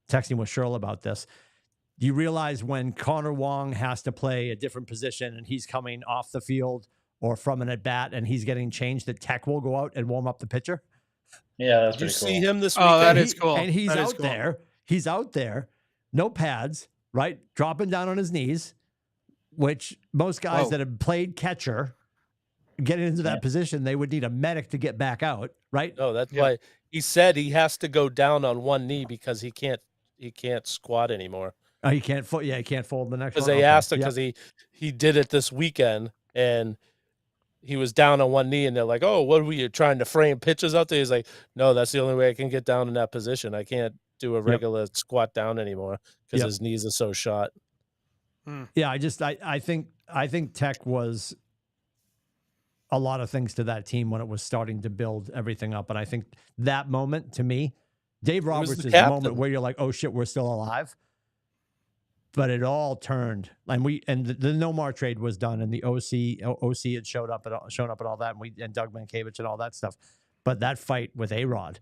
[SPEAKER 1] Cheryl about this. Do you realize when Connor Wong has to play a different position and he's coming off the field or from an at bat and he's getting changed, that Tech will go out and warm up the pitcher?
[SPEAKER 4] Yeah, that's
[SPEAKER 3] Did you
[SPEAKER 4] pretty cool.
[SPEAKER 3] see him this weekend?
[SPEAKER 2] Oh, that is cool.
[SPEAKER 1] And he's
[SPEAKER 2] That is
[SPEAKER 1] out
[SPEAKER 2] cool.
[SPEAKER 1] there. He's out there, no pads, right? Dropping down on his knees, which most guys that have played catcher getting into that position, they would need a medic to get back out, right?
[SPEAKER 3] No, that's why he said he has to go down on one knee because he can't squat anymore.
[SPEAKER 1] Oh, he can't fold. Yeah, he can't fold the next one.
[SPEAKER 3] Because they asked him, because he did it this weekend and he was down on one knee and they're like, "Oh, what were you trying to frame pitches out there?" He's like, "No, that's the only way I can get down in that position. I can't do a regular squat down anymore because his knees are so shot."
[SPEAKER 1] Yeah, I think Tech was a lot of things to that team when it was starting to build everything up. And I think that moment, to me, Dave Roberts is the moment where you're like, oh shit, we're still alive. But it all turned, and the Nomar trade was done, and the OC had shown up and all that, and Doug Mankiewicz and all that stuff. But that fight with A-Rod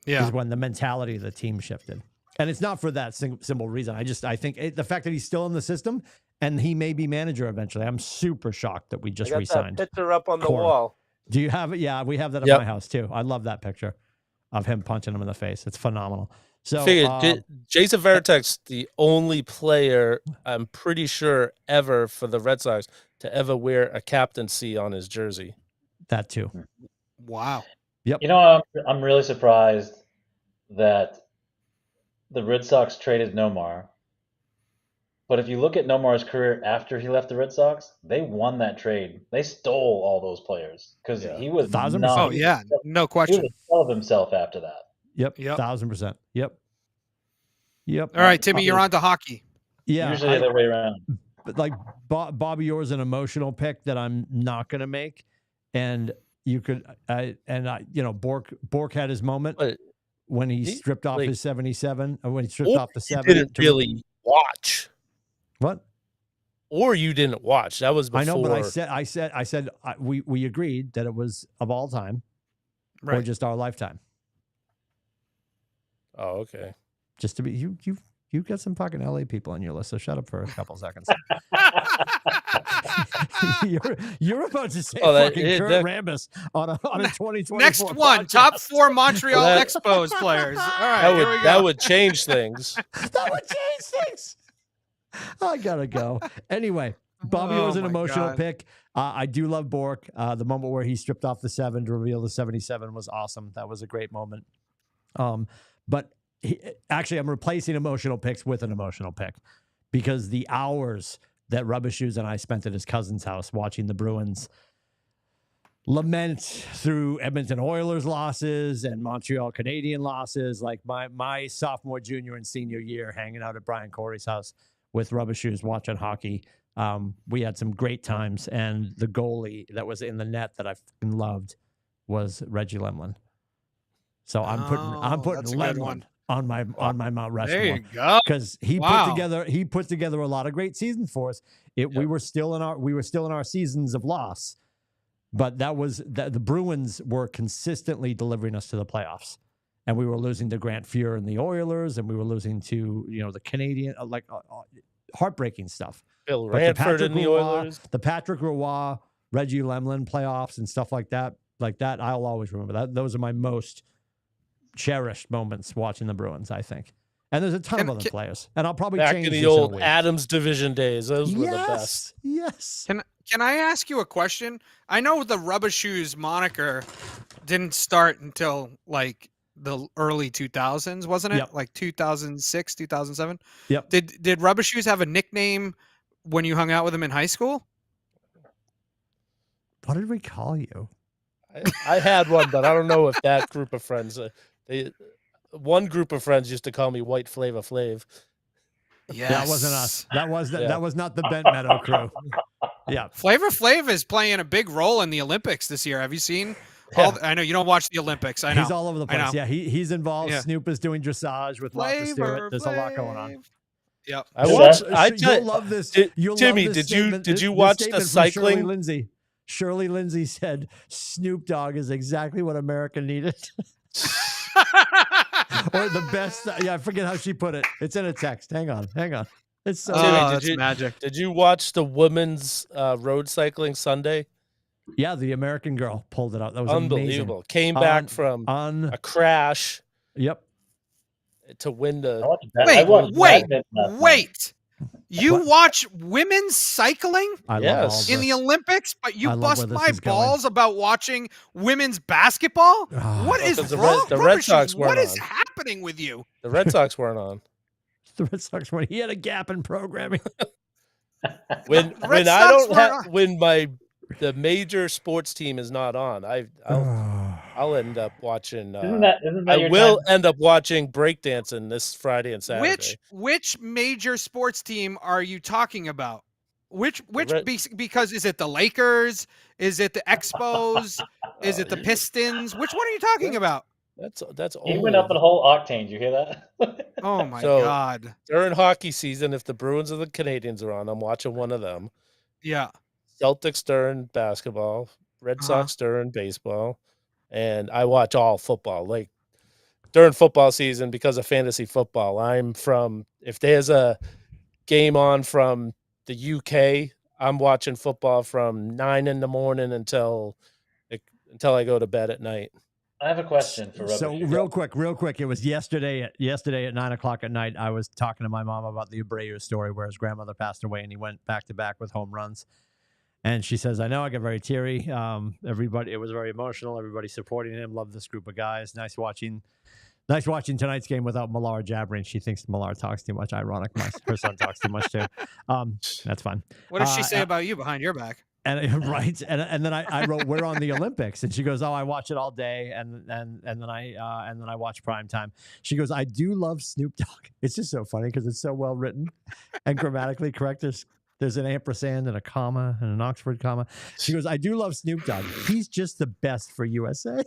[SPEAKER 1] is when the mentality of the team shifted. And it's not for that simple reason. I think the fact that he's still in the system and he may be manager eventually. I'm super shocked that we just re-signed.
[SPEAKER 3] That picture up on the
[SPEAKER 1] Cora.
[SPEAKER 3] wall.
[SPEAKER 1] Do you have it? Yeah, we have that at my house too. I love that picture of him punching him in the face. It's phenomenal. So
[SPEAKER 3] Jason Veritek's the only player, I'm pretty sure, ever for the Red Sox to ever wear a captaincy on his jersey.
[SPEAKER 1] That too.
[SPEAKER 2] Wow.
[SPEAKER 1] Yep.
[SPEAKER 4] I'm really surprised that the Red Sox traded Nomar. But if you look at Nomar's career after he left the Red Sox, they won that trade. They stole all those players because he was
[SPEAKER 1] 1,000%.
[SPEAKER 2] Oh yeah, no question.
[SPEAKER 4] He was full of himself after that.
[SPEAKER 1] Yep. 1,000%. Yep.
[SPEAKER 2] All right, Timmy, you're on to hockey.
[SPEAKER 4] Yeah. Usually the other way around.
[SPEAKER 1] But like Bobby Orr's an emotional pick that I'm not going to make, and you could Bork had his moment when he stripped off his 77, or when he stripped off the 7.
[SPEAKER 3] You didn't really watch.
[SPEAKER 1] What?
[SPEAKER 3] Or you didn't watch. That was before.
[SPEAKER 1] I know, but I said we agreed that it was of all time, or just our lifetime.
[SPEAKER 3] Oh, okay.
[SPEAKER 1] Just to be you got some fucking LA people on your list, so shut up for a couple seconds. you're about to say fucking Kurt Rambis on a 2024
[SPEAKER 2] Next one,
[SPEAKER 1] podcast.
[SPEAKER 2] top 4 Montreal Expos players. All right,
[SPEAKER 3] that would change things.
[SPEAKER 1] That would change things. I gotta go. Anyway, Bobby was an emotional pick. I do love Bork. The moment where he stripped off the 7 to reveal the 77 was awesome. That was a great moment. But actually, I'm replacing emotional picks with an emotional pick because the hours that Rubber Shoes and I spent at his cousin's house watching the Bruins lament through Edmonton Oilers losses and Montreal Canadian losses, like my sophomore, junior, and senior year hanging out at Brian Corey's house with Rubber Shoes watching hockey. We had some great times, and the goalie that was in the net that I fucking loved was Reggie Lemlin. So I'm
[SPEAKER 2] Oh,
[SPEAKER 1] putting
[SPEAKER 2] that's a good
[SPEAKER 1] Lemlin
[SPEAKER 2] one.
[SPEAKER 1] on my Mount
[SPEAKER 2] There you
[SPEAKER 1] Rushmore
[SPEAKER 2] go.
[SPEAKER 1] because he
[SPEAKER 2] Wow.
[SPEAKER 1] put together a lot of great seasons for us. We were still in our seasons of loss, but the Bruins were consistently delivering us to the playoffs, and we were losing to Grant Fuhr and the Oilers, and we were losing to the Canadian heartbreaking stuff.
[SPEAKER 3] Bill
[SPEAKER 1] But
[SPEAKER 3] Ranford and the Oilers.
[SPEAKER 1] the Patrick Roy, Reggie Lemlin playoffs and stuff like that, I'll always remember that. Those are my most cherished moments watching the Bruins, I think. And there's a ton of other players. And I'll probably
[SPEAKER 3] back
[SPEAKER 1] change
[SPEAKER 3] in the
[SPEAKER 1] this in a
[SPEAKER 3] old
[SPEAKER 1] week.
[SPEAKER 3] Adams division days. Those were the best.
[SPEAKER 1] Yes.
[SPEAKER 2] Can I ask you a question? I know the Rubber Shoes moniker didn't start until like the early 2000s, wasn't it?
[SPEAKER 1] Yep.
[SPEAKER 2] Like 2006, 2007?
[SPEAKER 1] Yep.
[SPEAKER 2] Did Rubber Shoes have a nickname when you hung out with them in high school?
[SPEAKER 1] What did we call you?
[SPEAKER 3] I had one, but I don't know if that group of friends. One group of friends used to call me White Flavor Flav.
[SPEAKER 2] Yes.
[SPEAKER 1] That wasn't us.
[SPEAKER 3] Yeah.
[SPEAKER 1] That was not the Bent Meadow crew. Yeah.
[SPEAKER 2] Flavor Flav is playing a big role in the Olympics this year. Have you seen? I know you don't watch the Olympics. I know.
[SPEAKER 1] He's all over the place. Yeah, he's involved.
[SPEAKER 2] Yeah.
[SPEAKER 1] Snoop is doing dressage with Martha Stewart. There's a lot going on.
[SPEAKER 2] Yep.
[SPEAKER 1] You'll love this.
[SPEAKER 3] Timmy, did you watch the cycling?
[SPEAKER 1] Shirley Lindsay. Shirley Lindsay said Snoop Dogg is exactly what America needed. Or the best. Yeah, I forget how she put it. It's in a text. Hang on. It's so
[SPEAKER 2] that's magic.
[SPEAKER 3] Did you watch the women's road cycling Sunday?
[SPEAKER 1] Yeah, the American girl pulled it out. That was
[SPEAKER 3] unbelievable.
[SPEAKER 1] Amazing.
[SPEAKER 3] Came back from a crash.
[SPEAKER 1] Yep.
[SPEAKER 3] To win the.
[SPEAKER 2] Wait. You watch women's cycling
[SPEAKER 1] in
[SPEAKER 2] the Olympics, but you bust my balls about watching women's basketball? What is wrong?
[SPEAKER 3] The Red Sox weren't
[SPEAKER 2] What is
[SPEAKER 3] on.
[SPEAKER 2] happening with you?
[SPEAKER 3] The Red Sox weren't on.
[SPEAKER 1] The Red Sox weren't. He had a gap in programming.
[SPEAKER 3] when the major sports team is not on, I'll end up watching. I will end up watching breakdancing this Friday and Saturday.
[SPEAKER 2] Which major sports team are you talking about? Because is it the Lakers? Is it the Expos? Is it the Pistons? Which one are you talking about?
[SPEAKER 3] That's old.
[SPEAKER 4] He went up a whole octane. Did you hear that?
[SPEAKER 2] Oh my God!
[SPEAKER 3] During hockey season, if the Bruins or the Canadians are on, I'm watching one of them.
[SPEAKER 2] Yeah.
[SPEAKER 3] Celtics during basketball, Red Sox during baseball, and I watch all football. Like during football season, because of fantasy football, if there's a game on from the UK, I'm watching football from 9 a.m. until I go to bed at night.
[SPEAKER 4] I have a question for Rubber.
[SPEAKER 1] So real quick. It was yesterday at 9:00 at night. I was talking to my mom about the Abreu story where his grandmother passed away and he went back to back with home runs. And she says, I know I get very teary. Everybody, it was very emotional. Everybody supporting him. Love this group of guys. Nice watching tonight's game without Millar jabbering. She thinks Millar talks too much. Ironic. Her son talks too much too. That's fun.
[SPEAKER 2] What does she say about you behind your back?
[SPEAKER 1] And right, and then I wrote, we're on the Olympics, and she goes, oh, I watch it all day, and then I watch prime time. She goes, I do love Snoop Dogg. It's just so funny because it's so well written and grammatically correct. There's an ampersand and a comma and an Oxford comma. She goes, I do love Snoop Dogg. He's just the best for USA.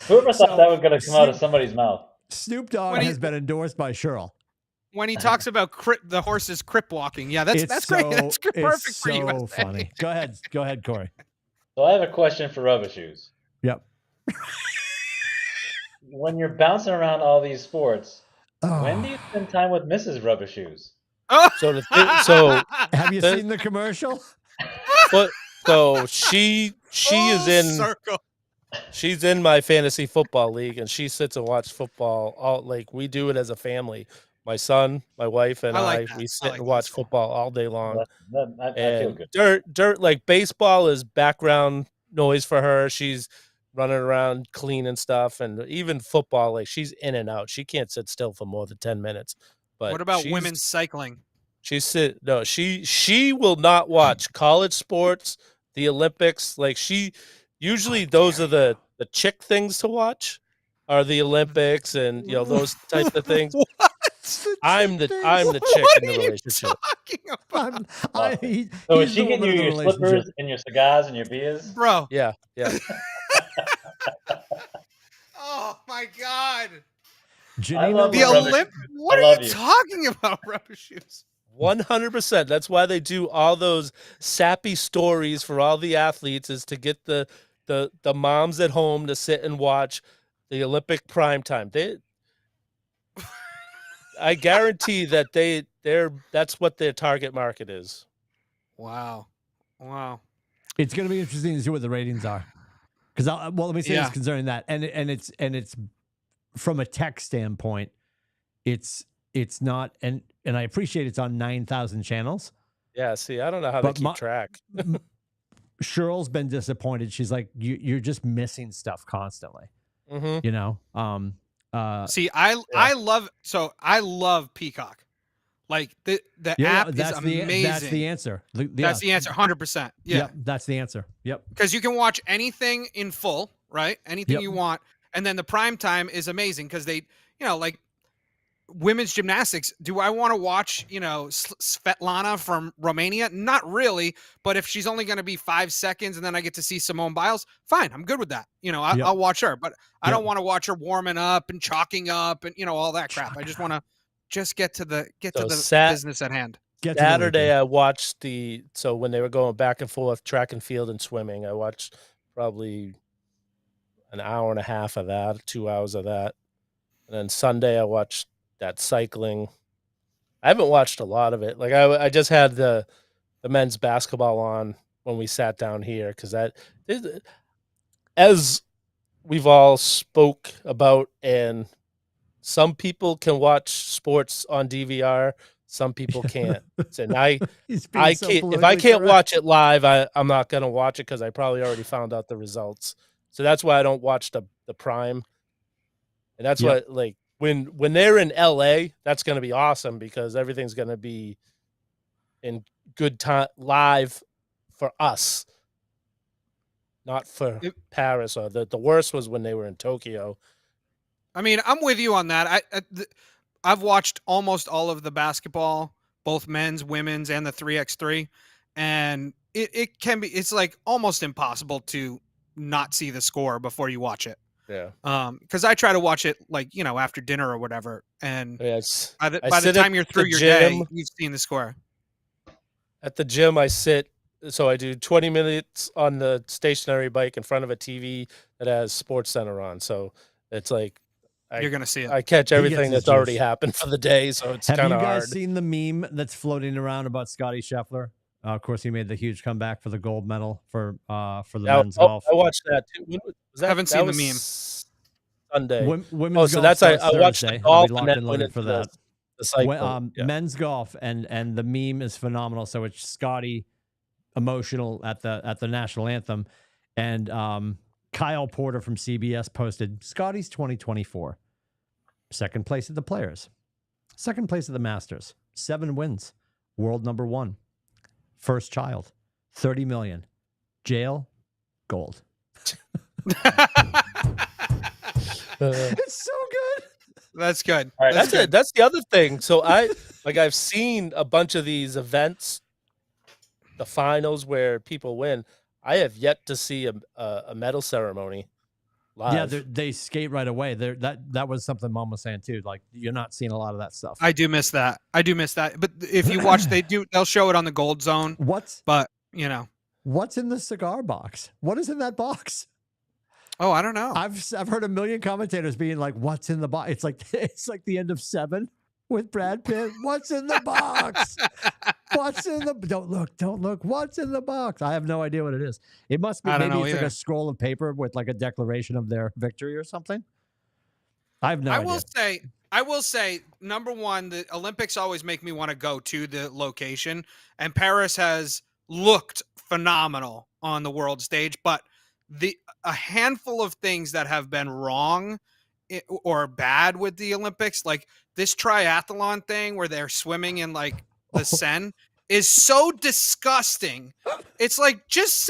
[SPEAKER 4] Whoever thought that was going to come out of somebody's mouth?
[SPEAKER 1] Snoop Dogg has been endorsed by Cheryl.
[SPEAKER 2] When he talks about the horse's crip walking. Yeah, that's great. That's perfect for you.
[SPEAKER 1] It's so funny. Go ahead, Corey.
[SPEAKER 4] So I have a question for Rubber Shoes.
[SPEAKER 1] Yep.
[SPEAKER 4] When you're bouncing around all these sports, when do you spend time with Mrs. Rubber Shoes?
[SPEAKER 3] So
[SPEAKER 1] have you seen the commercial?
[SPEAKER 3] So she is in
[SPEAKER 2] circle.
[SPEAKER 3] She's in my fantasy football league, and she sits and watches football. We do it as a family. My son, my wife, and we sit and watch football all day long.
[SPEAKER 4] I feel good.
[SPEAKER 3] Dirt, like baseball is background noise for her. She's running around cleaning stuff, and even football, like she's in and out. She can't sit still for more than 10 minutes. But
[SPEAKER 2] what about women's cycling?
[SPEAKER 3] She will not watch college sports, the Olympics. Like usually those are the chick things to watch are the Olympics and those types of things. I'm the
[SPEAKER 2] What
[SPEAKER 3] chick in the
[SPEAKER 2] are you
[SPEAKER 3] relationship.
[SPEAKER 2] talking about,
[SPEAKER 4] So
[SPEAKER 1] he's
[SPEAKER 4] is she
[SPEAKER 1] the
[SPEAKER 4] getting
[SPEAKER 1] woman
[SPEAKER 4] you
[SPEAKER 1] of the
[SPEAKER 4] your
[SPEAKER 1] relationship.
[SPEAKER 4] slippers and your cigars and your beers?
[SPEAKER 2] bro?
[SPEAKER 3] Yeah.
[SPEAKER 2] Oh my god.
[SPEAKER 1] Janina
[SPEAKER 4] love
[SPEAKER 2] The
[SPEAKER 4] your
[SPEAKER 1] Rose-
[SPEAKER 4] rubbish.
[SPEAKER 2] What
[SPEAKER 4] I
[SPEAKER 2] are
[SPEAKER 4] love
[SPEAKER 2] you
[SPEAKER 4] you.
[SPEAKER 2] talking about, rubber shoes?
[SPEAKER 3] 100%. That's why they do all those sappy stories for all the athletes, is to get the moms at home to sit and watch the Olympic prime time. I guarantee that that's what their target market is.
[SPEAKER 2] Wow.
[SPEAKER 1] It's going to be interesting to see what the ratings are. Because let me say this concerning that, and it's from a tech standpoint, it's not, and I appreciate it's on 9,000 channels.
[SPEAKER 3] Yeah, see, I don't know how they keep track.
[SPEAKER 1] Cheryl's been disappointed. She's like, you're just missing stuff constantly.
[SPEAKER 3] Mm-hmm.
[SPEAKER 1] You know.
[SPEAKER 2] See, I love Peacock. Like the app is amazing.
[SPEAKER 1] That's the answer.
[SPEAKER 2] That's the answer, 100%. Yeah.
[SPEAKER 1] Yep, that's the answer. Yep.
[SPEAKER 2] Because you can watch anything in full, right? Anything you want, and then the prime time is amazing because they, like women's gymnastics. Do I want to watch, Svetlana from Romania? Not really. But if she's only going to be 5 seconds and then I get to see Simone Biles, fine, I'm good with that. I'll watch her, but I don't want to watch her warming up and chalking up and all that crap. I just want to get to the business at hand.
[SPEAKER 3] Saturday, I watched when they were going back and forth, track and field and swimming. I watched probably an hour and a half of that, 2 hours of that. And then Sunday, I watched that cycling. I haven't watched a lot of it. Like I just had the men's basketball on when we sat down here, because as we've all spoke about, and some people can watch sports on DVR, some people can't. And I can't. If I can't watch it live, I'm not gonna watch it because I probably already found out the results. So that's why I don't watch the prime. And that's what, like, when they're in LA, that's going to be awesome because everything's going to be in good time live for us, not for Paris. Or the worst was when they were in Tokyo.
[SPEAKER 2] I mean, I'm with you on that. I've watched almost all of the basketball, both men's, women's, and the 3x3, and it's like almost impossible to not see the score before you watch it.
[SPEAKER 3] Yeah.
[SPEAKER 2] Because I try to watch it after dinner or whatever, and
[SPEAKER 3] yes,
[SPEAKER 2] by the time you're through your day, you've seen the score.
[SPEAKER 3] At the gym, I do 20 minutes on the stationary bike in front of a TV that has Sports Center on. So it's like
[SPEAKER 2] you're gonna see it.
[SPEAKER 3] I catch everything that's already happened for the day, so it's kind of hard.
[SPEAKER 1] Have you guys seen the meme that's floating around about Scotty Scheffler? Of course, he made the huge comeback for the gold medal for the men's golf.
[SPEAKER 3] I watched that too.
[SPEAKER 2] I haven't seen the meme.
[SPEAKER 3] Sunday.
[SPEAKER 1] Women's
[SPEAKER 3] so
[SPEAKER 1] golf
[SPEAKER 3] that's I watched the golf
[SPEAKER 1] locked and loaded for that.
[SPEAKER 3] The cycle.
[SPEAKER 1] Men's golf and the meme is phenomenal. So it's Scotty emotional at the national anthem, and Kyle Porter from CBS posted Scotty's 2024, second place at the Players, second place at the Masters, 7 wins, world number 1. First child, 30 million, jail, gold. It's so good.
[SPEAKER 2] That's good.
[SPEAKER 4] All right,
[SPEAKER 3] that's it. That's the other thing. So I've seen a bunch of these events, the finals where people win. I have yet to see a medal ceremony live.
[SPEAKER 1] Yeah, they skate right away. That was something Mom was saying too. Like, you're not seeing a lot of that stuff.
[SPEAKER 2] I do miss that. But if you watch, they'll show it on the Gold Zone.
[SPEAKER 1] What's
[SPEAKER 2] in
[SPEAKER 1] the cigar box? What is in that box?
[SPEAKER 2] Oh, I don't know.
[SPEAKER 1] I've heard a million commentators being like, "What's in the box?" It's like the end of 7 with Brad Pitt. What's in the box? What's in the? Don't look. What's in the box? I have no idea what it is. It must be maybe it's like a scroll of paper with like a declaration of their victory or something. I have no idea.
[SPEAKER 2] I will say, number one, the Olympics always make me want to go to the location, and Paris has looked phenomenal on the world stage, but a handful of things that have been wrong or bad with the Olympics, like this triathlon thing where they're swimming in like the Seine, is so disgusting. It's like, just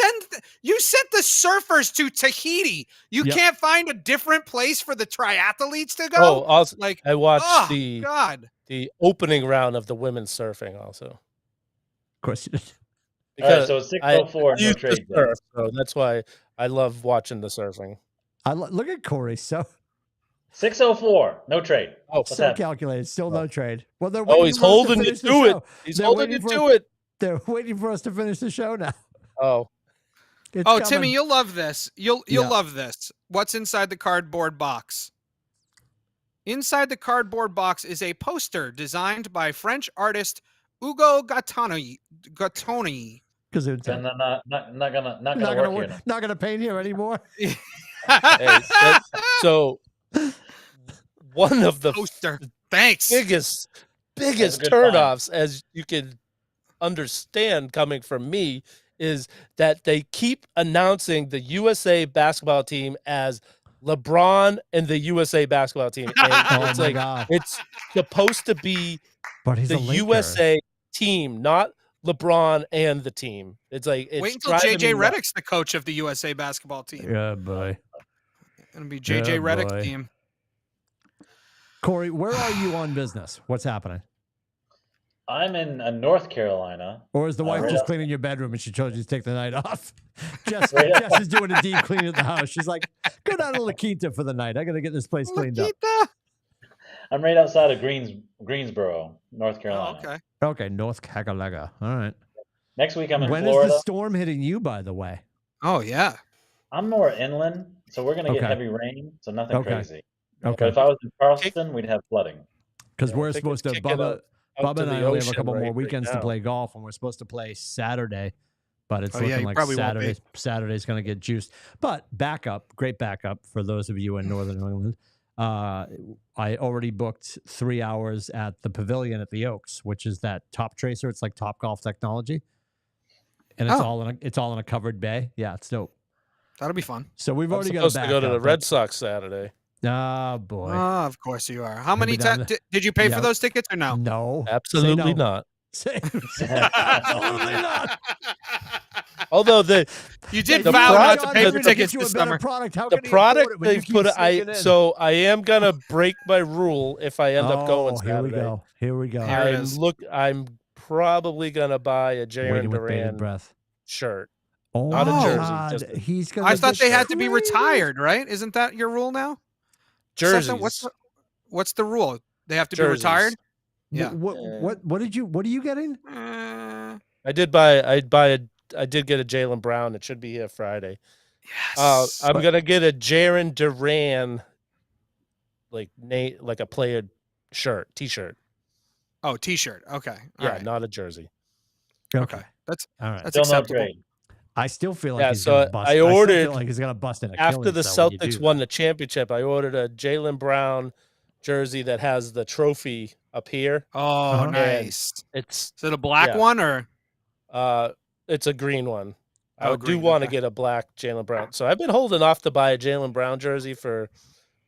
[SPEAKER 2] you sent the surfers to Tahiti. You
[SPEAKER 1] Yep.
[SPEAKER 2] can't find a different place for the triathletes to go.
[SPEAKER 3] Oh, also,
[SPEAKER 2] like,
[SPEAKER 3] I watched
[SPEAKER 2] oh
[SPEAKER 3] the
[SPEAKER 2] God.
[SPEAKER 3] opening round of the women's surfing also.
[SPEAKER 1] Of course you did.
[SPEAKER 4] All right,
[SPEAKER 3] Because
[SPEAKER 4] so 604, no
[SPEAKER 3] used to
[SPEAKER 4] trade.
[SPEAKER 3] surf, so that's why I love watching the surfing.
[SPEAKER 1] Look at Corey. So
[SPEAKER 4] 604, no trade.
[SPEAKER 3] Oh,
[SPEAKER 4] What's
[SPEAKER 1] so
[SPEAKER 4] happening?
[SPEAKER 1] calculated. Still no trade. Well, they're
[SPEAKER 3] oh,
[SPEAKER 1] waiting
[SPEAKER 3] he's
[SPEAKER 1] for us to
[SPEAKER 3] holding you
[SPEAKER 1] finish the
[SPEAKER 3] to it.
[SPEAKER 1] show.
[SPEAKER 3] He's
[SPEAKER 1] They're
[SPEAKER 3] holding
[SPEAKER 1] waiting
[SPEAKER 3] you
[SPEAKER 1] for
[SPEAKER 3] to it.
[SPEAKER 1] They're waiting for us to finish the show now.
[SPEAKER 3] Oh,
[SPEAKER 1] It's
[SPEAKER 2] Oh,
[SPEAKER 1] coming.
[SPEAKER 2] Timmy, you'll love this. You'll
[SPEAKER 1] Yeah.
[SPEAKER 2] love this. What's inside the cardboard box? Inside the cardboard box is a poster designed by French artist Ugo Gattoni.
[SPEAKER 1] Because
[SPEAKER 4] Not gonna work here.
[SPEAKER 1] Not gonna paint here anymore.
[SPEAKER 3] so one of the
[SPEAKER 2] Poster. Thanks.
[SPEAKER 3] biggest
[SPEAKER 4] good
[SPEAKER 3] turnoffs, as you can understand coming from me, is that they keep announcing the USA basketball team as LeBron and the USA basketball team. And
[SPEAKER 1] Oh
[SPEAKER 3] it's
[SPEAKER 1] my
[SPEAKER 3] like
[SPEAKER 1] God.
[SPEAKER 3] it's supposed to be
[SPEAKER 1] But he's
[SPEAKER 3] the
[SPEAKER 1] a Laker.
[SPEAKER 3] USA team, not LeBron and the team. It's like it's
[SPEAKER 2] Wait until
[SPEAKER 3] driving
[SPEAKER 2] JJ
[SPEAKER 3] me nuts.
[SPEAKER 2] Redick's the coach of the USA basketball team.
[SPEAKER 1] Yeah, boy.
[SPEAKER 2] It'll be JJ
[SPEAKER 1] Yeah,
[SPEAKER 2] Redick's
[SPEAKER 1] boy.
[SPEAKER 2] team.
[SPEAKER 1] Corey, where are you on business? What's happening?
[SPEAKER 4] I'm in North Carolina.
[SPEAKER 1] Or is the wife
[SPEAKER 4] right
[SPEAKER 1] just
[SPEAKER 4] up.
[SPEAKER 1] cleaning your bedroom and she told you to take the night off? Jess,
[SPEAKER 4] Right up.
[SPEAKER 1] Jess is doing a deep clean at the house. She's like, go down to La Quinta for the night. I got to get this place cleaned up.
[SPEAKER 2] Laquita.
[SPEAKER 4] I'm right outside of Greensboro, North
[SPEAKER 2] Oh,
[SPEAKER 4] Carolina.
[SPEAKER 2] okay.
[SPEAKER 1] Okay, North Cagalega. All right.
[SPEAKER 4] Next week I'm in
[SPEAKER 1] When is
[SPEAKER 4] Florida.
[SPEAKER 1] the storm hitting you, by the way?
[SPEAKER 2] Oh, yeah.
[SPEAKER 4] I'm more inland, so we're gonna get
[SPEAKER 1] Okay.
[SPEAKER 4] heavy rain, so nothing
[SPEAKER 1] Okay.
[SPEAKER 4] crazy. But
[SPEAKER 1] Okay.
[SPEAKER 4] if I was in Charleston, we'd have flooding.
[SPEAKER 1] Because
[SPEAKER 3] Yeah, I
[SPEAKER 1] we're
[SPEAKER 3] think
[SPEAKER 1] supposed to,
[SPEAKER 3] it's kicking
[SPEAKER 1] Bubba
[SPEAKER 3] out to
[SPEAKER 1] and I
[SPEAKER 3] the
[SPEAKER 1] only have a
[SPEAKER 3] ocean
[SPEAKER 1] couple more
[SPEAKER 3] right
[SPEAKER 1] weekends to
[SPEAKER 3] now.
[SPEAKER 1] play golf, and we're supposed to play Saturday. But it's
[SPEAKER 2] Oh, yeah,
[SPEAKER 1] looking
[SPEAKER 2] you
[SPEAKER 1] like
[SPEAKER 2] probably won't be.
[SPEAKER 1] Saturday's going to get juiced. But great backup for those of you in Northern New England. I already booked 3 hours at the Pavilion at the Oaks, which is that Top Tracer. It's like Top Golf technology, and it's all in a covered bay. Yeah, it's dope.
[SPEAKER 2] That'll be fun.
[SPEAKER 1] So we've
[SPEAKER 3] I'm
[SPEAKER 1] already got a
[SPEAKER 3] supposed to go to the
[SPEAKER 1] backup,
[SPEAKER 3] Red Sox Saturday.
[SPEAKER 1] Oh boy,
[SPEAKER 2] Oh, of course you are. How
[SPEAKER 1] We'll
[SPEAKER 2] many
[SPEAKER 1] be down
[SPEAKER 2] did you pay
[SPEAKER 1] Yeah.
[SPEAKER 2] for those tickets or no?
[SPEAKER 1] no,
[SPEAKER 3] Absolutely
[SPEAKER 1] no.
[SPEAKER 3] not.
[SPEAKER 1] Absolutely not.
[SPEAKER 3] Although the
[SPEAKER 2] You did
[SPEAKER 3] The
[SPEAKER 2] vow not to
[SPEAKER 3] product-
[SPEAKER 2] pay
[SPEAKER 3] the-
[SPEAKER 2] for
[SPEAKER 3] the-
[SPEAKER 2] tickets
[SPEAKER 1] you a
[SPEAKER 2] this
[SPEAKER 1] better
[SPEAKER 2] summer.
[SPEAKER 1] product. How
[SPEAKER 3] the
[SPEAKER 1] can he afford
[SPEAKER 3] product
[SPEAKER 1] it when you
[SPEAKER 3] they've
[SPEAKER 1] keep
[SPEAKER 3] put
[SPEAKER 1] sneaking in?
[SPEAKER 3] so I am gonna break my rule if I end up going
[SPEAKER 1] Here we
[SPEAKER 3] Saturday.
[SPEAKER 1] go. Here we go.
[SPEAKER 2] Here it is.
[SPEAKER 3] I'm probably gonna buy a Jaren
[SPEAKER 1] Waiting with bated
[SPEAKER 3] Duran
[SPEAKER 1] breath.
[SPEAKER 3] shirt.
[SPEAKER 1] Oh,
[SPEAKER 3] Not
[SPEAKER 2] a
[SPEAKER 1] my
[SPEAKER 2] jersey,
[SPEAKER 1] God.
[SPEAKER 3] just a-
[SPEAKER 1] He's gonna.
[SPEAKER 2] I thought
[SPEAKER 1] get
[SPEAKER 2] they had to be
[SPEAKER 1] traded.
[SPEAKER 2] retired, right? Isn't that your rule now?
[SPEAKER 3] Jerseys.
[SPEAKER 2] Stefan, what's the rule? They have to
[SPEAKER 3] Jerseys.
[SPEAKER 2] be retired? Yeah.
[SPEAKER 1] What are you getting?
[SPEAKER 3] I did get a Jalen Brown. It should be here Friday.
[SPEAKER 2] Yes.
[SPEAKER 3] I'm gonna get a Jaren Duran like a player shirt, t-shirt.
[SPEAKER 2] Oh, t-shirt. Okay. All
[SPEAKER 3] Yeah,
[SPEAKER 2] right.
[SPEAKER 3] not a jersey.
[SPEAKER 2] Okay. That's
[SPEAKER 1] All right.
[SPEAKER 2] that's
[SPEAKER 4] Still no
[SPEAKER 2] acceptable.
[SPEAKER 4] trade.
[SPEAKER 1] I still feel like
[SPEAKER 3] Yeah,
[SPEAKER 1] he's
[SPEAKER 3] so
[SPEAKER 1] gonna bust.
[SPEAKER 3] I
[SPEAKER 1] still
[SPEAKER 3] ordered-
[SPEAKER 1] feel like he's gonna bust an
[SPEAKER 3] After the
[SPEAKER 1] Achilles, though, when you
[SPEAKER 3] Celtics
[SPEAKER 1] do
[SPEAKER 3] won
[SPEAKER 1] that.
[SPEAKER 3] the championship, I ordered a Jalen Brown jersey that has the trophy up here.
[SPEAKER 2] Oh,
[SPEAKER 1] Uh-huh.
[SPEAKER 2] nice.
[SPEAKER 3] It's
[SPEAKER 2] Is it a black
[SPEAKER 3] Yeah.
[SPEAKER 2] one or?
[SPEAKER 3] it's a green one. I
[SPEAKER 2] Oh,
[SPEAKER 3] do
[SPEAKER 2] green,
[SPEAKER 3] want to
[SPEAKER 2] okay.
[SPEAKER 3] get a black Jalen Brown. So I've been holding off to buy a Jalen Brown jersey for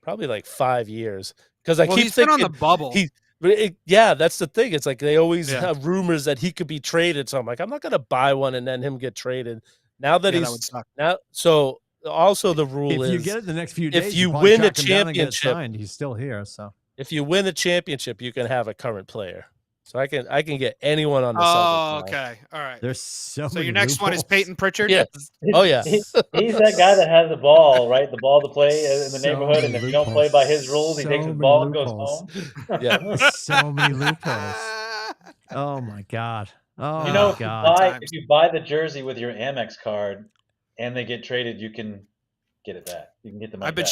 [SPEAKER 3] probably like 5 years because I
[SPEAKER 2] Well,
[SPEAKER 3] keep
[SPEAKER 2] he's been on
[SPEAKER 3] thinking
[SPEAKER 2] the bubble.
[SPEAKER 3] that's the thing. It's like they always
[SPEAKER 2] Yeah.
[SPEAKER 3] have rumors that he could be traded. So I'm like, I'm not gonna buy one and then him get traded. Now that
[SPEAKER 2] Yeah, that
[SPEAKER 3] he's
[SPEAKER 2] would suck.
[SPEAKER 3] now, so also the rule
[SPEAKER 1] If you
[SPEAKER 3] is
[SPEAKER 1] get it the next few
[SPEAKER 3] if
[SPEAKER 1] days,
[SPEAKER 3] you
[SPEAKER 1] probably
[SPEAKER 3] win a
[SPEAKER 1] track him down and get it
[SPEAKER 3] championship-
[SPEAKER 1] signed. He's still here. So
[SPEAKER 3] if you win a championship, you can have a current player. So I can get anyone on the
[SPEAKER 2] Oh,
[SPEAKER 3] Celtics now.
[SPEAKER 2] okay. All right.
[SPEAKER 1] there's so
[SPEAKER 2] So
[SPEAKER 1] many
[SPEAKER 2] your next one is
[SPEAKER 1] loopholes.
[SPEAKER 2] Peyton Pritchard?
[SPEAKER 3] Yes. Oh yeah.
[SPEAKER 4] He's that guy that has the ball, right? The ball to play in the
[SPEAKER 1] So
[SPEAKER 4] neighborhood, and if
[SPEAKER 1] many
[SPEAKER 4] you don't play by his rules, he
[SPEAKER 1] So
[SPEAKER 4] takes his
[SPEAKER 1] many
[SPEAKER 4] ball and goes
[SPEAKER 1] loopholes.
[SPEAKER 4] home.
[SPEAKER 3] Yeah.
[SPEAKER 1] So many loopholes. Oh my God. Oh
[SPEAKER 4] You know,
[SPEAKER 1] my
[SPEAKER 4] if you,
[SPEAKER 1] God.
[SPEAKER 4] buy,
[SPEAKER 2] times.
[SPEAKER 4] if you buy the jersey with your Amex card and they get traded, you can get it back. You can get the money
[SPEAKER 2] I've been
[SPEAKER 4] back.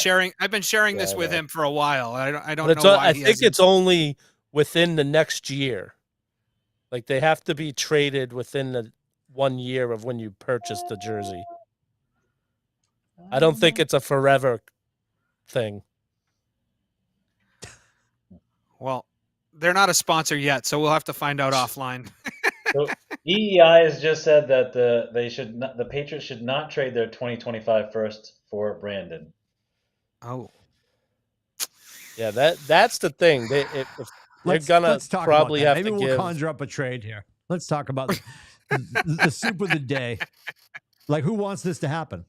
[SPEAKER 2] sharing
[SPEAKER 4] Yeah,
[SPEAKER 2] this
[SPEAKER 4] I
[SPEAKER 2] with
[SPEAKER 4] know.
[SPEAKER 2] him for a while. I don't
[SPEAKER 3] But it's
[SPEAKER 2] know
[SPEAKER 3] o-
[SPEAKER 2] why
[SPEAKER 3] I
[SPEAKER 2] he
[SPEAKER 3] think
[SPEAKER 2] hasn't-
[SPEAKER 3] it's only within the next year. Like they have to be traded within the 1 year of when you purchase the jersey. I don't think it's a forever thing.
[SPEAKER 2] Well, they're not a sponsor yet, so we'll have to find out offline.
[SPEAKER 4] So EEI has just said that the Patriots should not trade their 2025 first for Brandon.
[SPEAKER 2] Oh.
[SPEAKER 3] Yeah, that's the thing. They're gonna
[SPEAKER 1] let's talk
[SPEAKER 3] probably
[SPEAKER 1] about that.
[SPEAKER 3] have
[SPEAKER 1] Maybe
[SPEAKER 3] to
[SPEAKER 1] we'll
[SPEAKER 3] give.
[SPEAKER 1] conjure up a trade here. let's talk about the soup of the day. Like, who wants this to happen?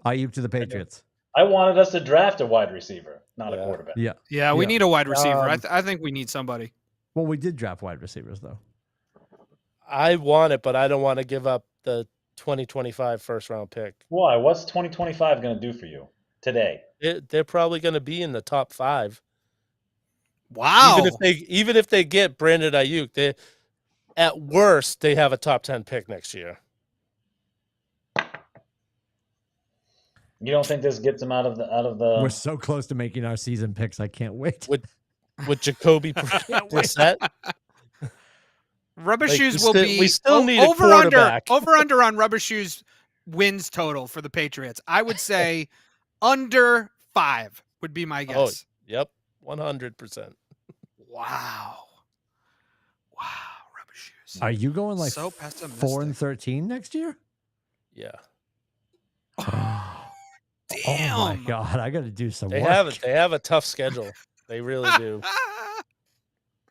[SPEAKER 1] Ayuk to the Patriots.
[SPEAKER 4] I wanted us to draft a wide receiver, not a quarterback.
[SPEAKER 1] Yeah.
[SPEAKER 2] Yeah, we need a wide receiver.
[SPEAKER 3] Um,
[SPEAKER 2] I think we need somebody.
[SPEAKER 1] Well, we did draft wide receivers, though.
[SPEAKER 3] I want it, but I don't want to give up the 2025 first round pick.
[SPEAKER 4] Why? What's 2025 going to do for you today?
[SPEAKER 3] They're probably going to be in the top 5.
[SPEAKER 2] Wow.
[SPEAKER 3] Even if they get Brandon Ayuk, they at worst they have a top 10 pick next year.
[SPEAKER 4] You don't think this gets them out of the?
[SPEAKER 1] We're so close to making our season picks. I can't wait.
[SPEAKER 3] With Jacoby Brissett.
[SPEAKER 2] Rubber
[SPEAKER 3] Like,
[SPEAKER 2] shoes will be
[SPEAKER 3] we still need a
[SPEAKER 2] over under
[SPEAKER 3] quarterback.
[SPEAKER 2] on Rubber Shoes wins total for the Patriots. I would say under 5 would be my
[SPEAKER 3] Oh,
[SPEAKER 2] guess.
[SPEAKER 3] yep, 100%.
[SPEAKER 2] Wow, Rubber Shoes.
[SPEAKER 1] Are you going like
[SPEAKER 2] So
[SPEAKER 1] 4-13 next year?
[SPEAKER 3] Yeah,
[SPEAKER 2] Damn.
[SPEAKER 1] Oh my God! I got to do some
[SPEAKER 3] they
[SPEAKER 1] work.
[SPEAKER 3] have a tough schedule. They really do.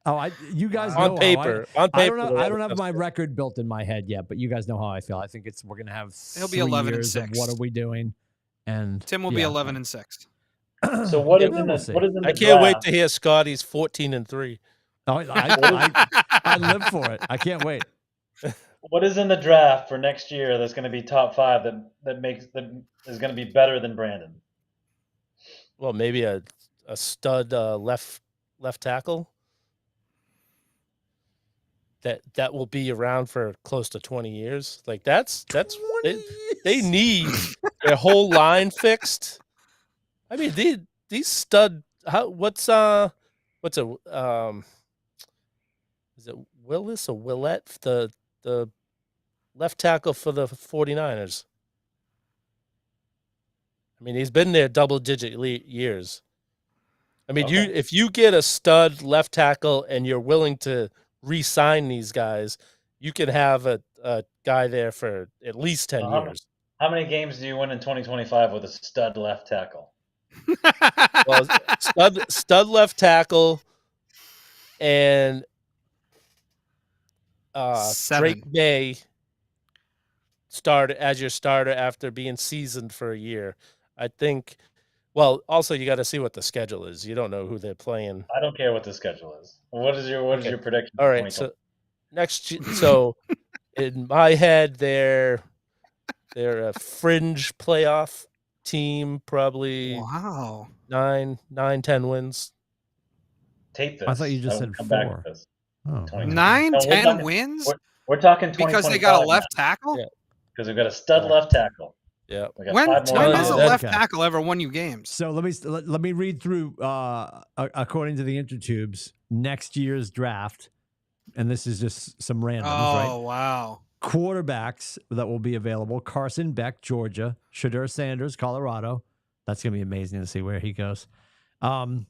[SPEAKER 1] Oh, you guys
[SPEAKER 3] on
[SPEAKER 1] know
[SPEAKER 3] paper.
[SPEAKER 1] how
[SPEAKER 3] On
[SPEAKER 1] I
[SPEAKER 3] paper,
[SPEAKER 1] don't know.
[SPEAKER 3] they
[SPEAKER 1] I
[SPEAKER 3] have
[SPEAKER 1] don't
[SPEAKER 3] a
[SPEAKER 1] have
[SPEAKER 3] tough
[SPEAKER 1] my
[SPEAKER 3] schedule.
[SPEAKER 1] record built in my head yet, but you guys know how I feel. I think we're gonna have
[SPEAKER 2] He'll be
[SPEAKER 1] 3
[SPEAKER 2] 11 and
[SPEAKER 1] years of
[SPEAKER 2] 6.
[SPEAKER 1] what are we doing? And
[SPEAKER 2] Tim will be 11 and 6.
[SPEAKER 4] So what is
[SPEAKER 1] Yeah,
[SPEAKER 4] in
[SPEAKER 1] we'll
[SPEAKER 4] the
[SPEAKER 1] see.
[SPEAKER 4] what is in the
[SPEAKER 3] I can't wait
[SPEAKER 4] draft?
[SPEAKER 3] to hear Scotty's 14-3.
[SPEAKER 1] Oh, I live for it. I can't wait.
[SPEAKER 4] What is in the draft for next year that's going to be top 5 that is going to be better than Brandon?
[SPEAKER 3] Well, maybe a stud left tackle that will be around for close to 20 years. Like that's they need their whole line fixed. I mean, these stud. What's is it Willis or Willette, the left tackle for the 49ers? I mean, he's been there double-digit years. I mean,
[SPEAKER 4] Okay.
[SPEAKER 3] if you get a stud left tackle and you're willing to re-sign these guys, you can have a guy there for at least 10 years.
[SPEAKER 4] How many games do you win in 2025 with a stud left tackle?
[SPEAKER 3] Well, stud left tackle and Drake
[SPEAKER 2] 7.
[SPEAKER 3] May start as your starter after being seasoned for a year. I think. Well, also you got to see what the schedule is. You don't know who they're playing.
[SPEAKER 4] I don't care what the schedule is. What is your prediction?
[SPEAKER 3] All right, so so in my head, they're a fringe playoff team, probably
[SPEAKER 2] Wow.
[SPEAKER 3] 9-10 wins.
[SPEAKER 4] Tape this.
[SPEAKER 1] I thought you just
[SPEAKER 4] I will
[SPEAKER 1] said
[SPEAKER 4] come back
[SPEAKER 1] 4.
[SPEAKER 4] to this.
[SPEAKER 1] Oh,
[SPEAKER 4] 20.
[SPEAKER 2] 9,
[SPEAKER 4] No, we're
[SPEAKER 2] 10
[SPEAKER 4] talking-
[SPEAKER 2] wins
[SPEAKER 4] We're talking
[SPEAKER 2] because they got a
[SPEAKER 4] 2025
[SPEAKER 2] left tackle.
[SPEAKER 3] Yeah.
[SPEAKER 4] because we've got a stud left tackle.
[SPEAKER 3] Yeah.
[SPEAKER 4] We got
[SPEAKER 2] When
[SPEAKER 4] 5 more
[SPEAKER 2] has
[SPEAKER 4] games.
[SPEAKER 2] a
[SPEAKER 3] that-
[SPEAKER 2] left
[SPEAKER 1] Okay.
[SPEAKER 2] tackle ever won you games?
[SPEAKER 1] So let me read through according to the Intertubes next year's draft, and this is just some randoms, right?
[SPEAKER 2] Oh wow.
[SPEAKER 1] Quarterbacks that will be available: Carson Beck, Georgia; Shadur Sanders, Colorado. That's gonna be amazing to see where he goes. Drew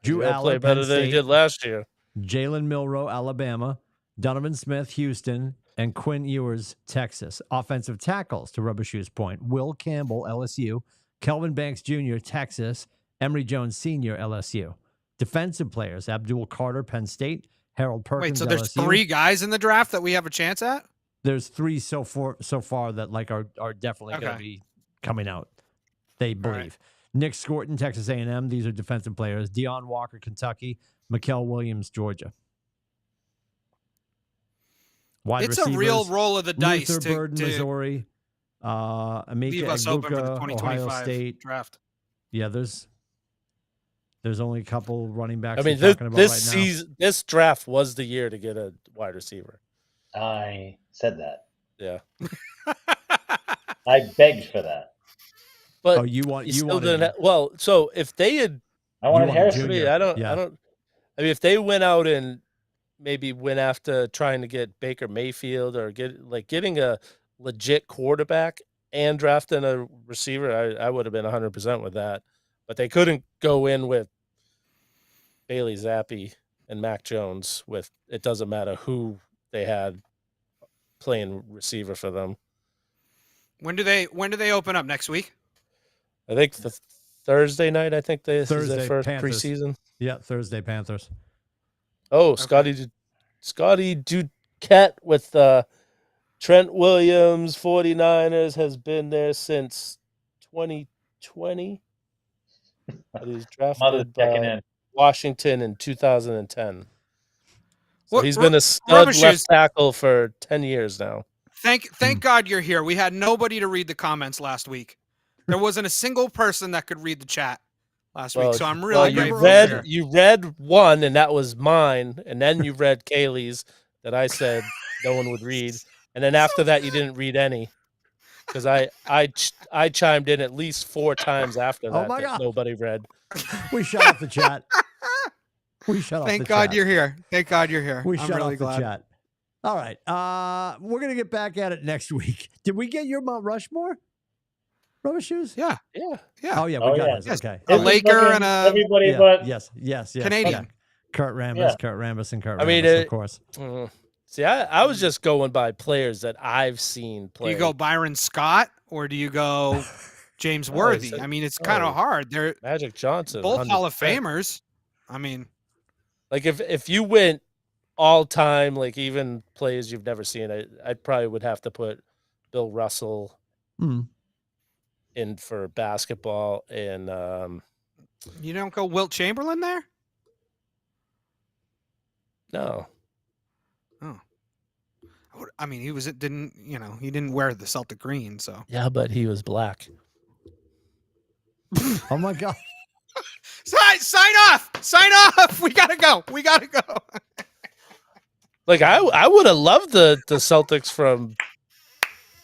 [SPEAKER 3] He'll play
[SPEAKER 1] Allen,
[SPEAKER 3] better
[SPEAKER 1] Penn
[SPEAKER 3] than he
[SPEAKER 1] State;
[SPEAKER 3] did last year.
[SPEAKER 1] Jalen Milroe, Alabama; Donovan Smith, Houston; and Quinn Ewers, Texas. Offensive tackles, to Rubber Shoes' point: Will Campbell, LSU; Kelvin Banks Jr., Texas; Emory Jones Sr., LSU. Defensive players: Abdul Carter, Penn State; Harold Perkins,
[SPEAKER 2] Wait, so there's
[SPEAKER 1] LSU.
[SPEAKER 2] 3 guys in the draft that we have a chance at?
[SPEAKER 1] There's 3 so far that like are definitely going to
[SPEAKER 2] Okay.
[SPEAKER 1] be coming out. They believe.
[SPEAKER 2] right.
[SPEAKER 1] Nick Scorton, Texas A&M. These are defensive players. Deion Walker, Kentucky. Mikael Williams, Georgia. Wide
[SPEAKER 2] It's
[SPEAKER 1] receivers,
[SPEAKER 2] a real roll of the dice
[SPEAKER 1] Luther
[SPEAKER 2] to,
[SPEAKER 1] Burden,
[SPEAKER 2] to
[SPEAKER 1] Missouri. Amika
[SPEAKER 2] leave us open for the
[SPEAKER 1] Egbuka,
[SPEAKER 2] 2025
[SPEAKER 1] Ohio State.
[SPEAKER 2] draft.
[SPEAKER 1] Yeah, there's only a couple running backs.
[SPEAKER 3] I mean,
[SPEAKER 1] we're talking about
[SPEAKER 3] this
[SPEAKER 1] right now.
[SPEAKER 3] season, this draft was the year to get a wide receiver.
[SPEAKER 4] I said that.
[SPEAKER 3] Yeah,
[SPEAKER 4] I begged for that.
[SPEAKER 3] but
[SPEAKER 1] Oh, you want
[SPEAKER 3] you
[SPEAKER 1] you
[SPEAKER 3] still
[SPEAKER 1] wanted
[SPEAKER 3] didn't. Well, so if they had,
[SPEAKER 4] I wanted
[SPEAKER 1] wanted
[SPEAKER 4] Harrison.
[SPEAKER 3] I
[SPEAKER 1] Junior.
[SPEAKER 3] mean, I don't.
[SPEAKER 1] Yeah.
[SPEAKER 3] I mean, if they went out and maybe went after trying to get Baker Mayfield or getting a legit quarterback and drafting a receiver, I would have been 100% with that. But they couldn't go in with Bailey Zappi and Mac Jones. With it doesn't matter who they had playing receiver for them.
[SPEAKER 2] When do they open up next week?
[SPEAKER 3] I think the Thursday night. I think this is
[SPEAKER 1] Thursday,
[SPEAKER 3] their first
[SPEAKER 1] Panthers.
[SPEAKER 3] preseason.
[SPEAKER 1] Yeah, Thursday Panthers.
[SPEAKER 3] Oh,
[SPEAKER 2] Okay.
[SPEAKER 3] Scotty Marquette with Trent Williams, 49ers, has been there since 2020. But he was
[SPEAKER 4] Mother's
[SPEAKER 3] drafted
[SPEAKER 4] checking
[SPEAKER 3] by
[SPEAKER 4] in.
[SPEAKER 3] Washington in 2010. So
[SPEAKER 2] What-
[SPEAKER 3] he's been a stud
[SPEAKER 2] Rubber shoes.
[SPEAKER 3] left tackle for 10 years now.
[SPEAKER 2] Thank God you're here. We had nobody to read the comments last week. There wasn't a single person that could read the chat last week, so I'm really
[SPEAKER 1] you
[SPEAKER 2] grateful.
[SPEAKER 3] you read one, and that was mine, and then you read Kaylee's that I said no one would read, and then after that you didn't read any, because I chimed in at least 4 times after that
[SPEAKER 1] my
[SPEAKER 3] that
[SPEAKER 1] God.
[SPEAKER 3] nobody read.
[SPEAKER 1] We shut off the chat. We shut off
[SPEAKER 2] Thank
[SPEAKER 1] the
[SPEAKER 2] God
[SPEAKER 1] chat.
[SPEAKER 2] you're here. Thank God you're here.
[SPEAKER 1] We
[SPEAKER 2] I'm
[SPEAKER 1] shut
[SPEAKER 2] really
[SPEAKER 1] off the
[SPEAKER 2] glad.
[SPEAKER 1] chat. All right. We're going to get back at it next week. Did we get your Mount Rushmore? Rubber shoes?
[SPEAKER 2] Yeah.
[SPEAKER 3] Yeah.
[SPEAKER 2] Yeah.
[SPEAKER 1] Oh, yeah. We
[SPEAKER 4] Oh,
[SPEAKER 1] got
[SPEAKER 4] yeah.
[SPEAKER 1] this.
[SPEAKER 2] Yes.
[SPEAKER 1] Okay.
[SPEAKER 2] A
[SPEAKER 1] All right.
[SPEAKER 2] Laker and a
[SPEAKER 4] everybody
[SPEAKER 1] Yeah,
[SPEAKER 4] but
[SPEAKER 1] yes.
[SPEAKER 2] Canadian.
[SPEAKER 1] Yeah. Kurt Rambis,
[SPEAKER 4] Yeah.
[SPEAKER 1] Kurt Rambis, and Kurt
[SPEAKER 3] I mean,
[SPEAKER 1] Rambis, of course.
[SPEAKER 3] See, I was just going by players that I've seen
[SPEAKER 2] Do
[SPEAKER 3] play.
[SPEAKER 2] you go Byron Scott or do you go James
[SPEAKER 3] No,
[SPEAKER 2] Worthy?
[SPEAKER 3] it's a-
[SPEAKER 2] I mean, it's kind
[SPEAKER 3] no.
[SPEAKER 2] of hard. They're
[SPEAKER 3] Magic Johnson,
[SPEAKER 2] both Hall of
[SPEAKER 3] 100%.
[SPEAKER 2] Famers. I mean,
[SPEAKER 3] Like if you went all time, like even players you've never seen, I probably would have to put Bill Russell
[SPEAKER 1] Mm.
[SPEAKER 3] in for basketball, and
[SPEAKER 2] you don't go Wilt Chamberlain there?
[SPEAKER 3] no,
[SPEAKER 2] I mean, he didn't wear the Celtic green, so.
[SPEAKER 3] yeah, but he was black.
[SPEAKER 1] Oh, my God.
[SPEAKER 2] Sign off. Sign off. We gotta go.
[SPEAKER 3] Like I would have loved the Celtics from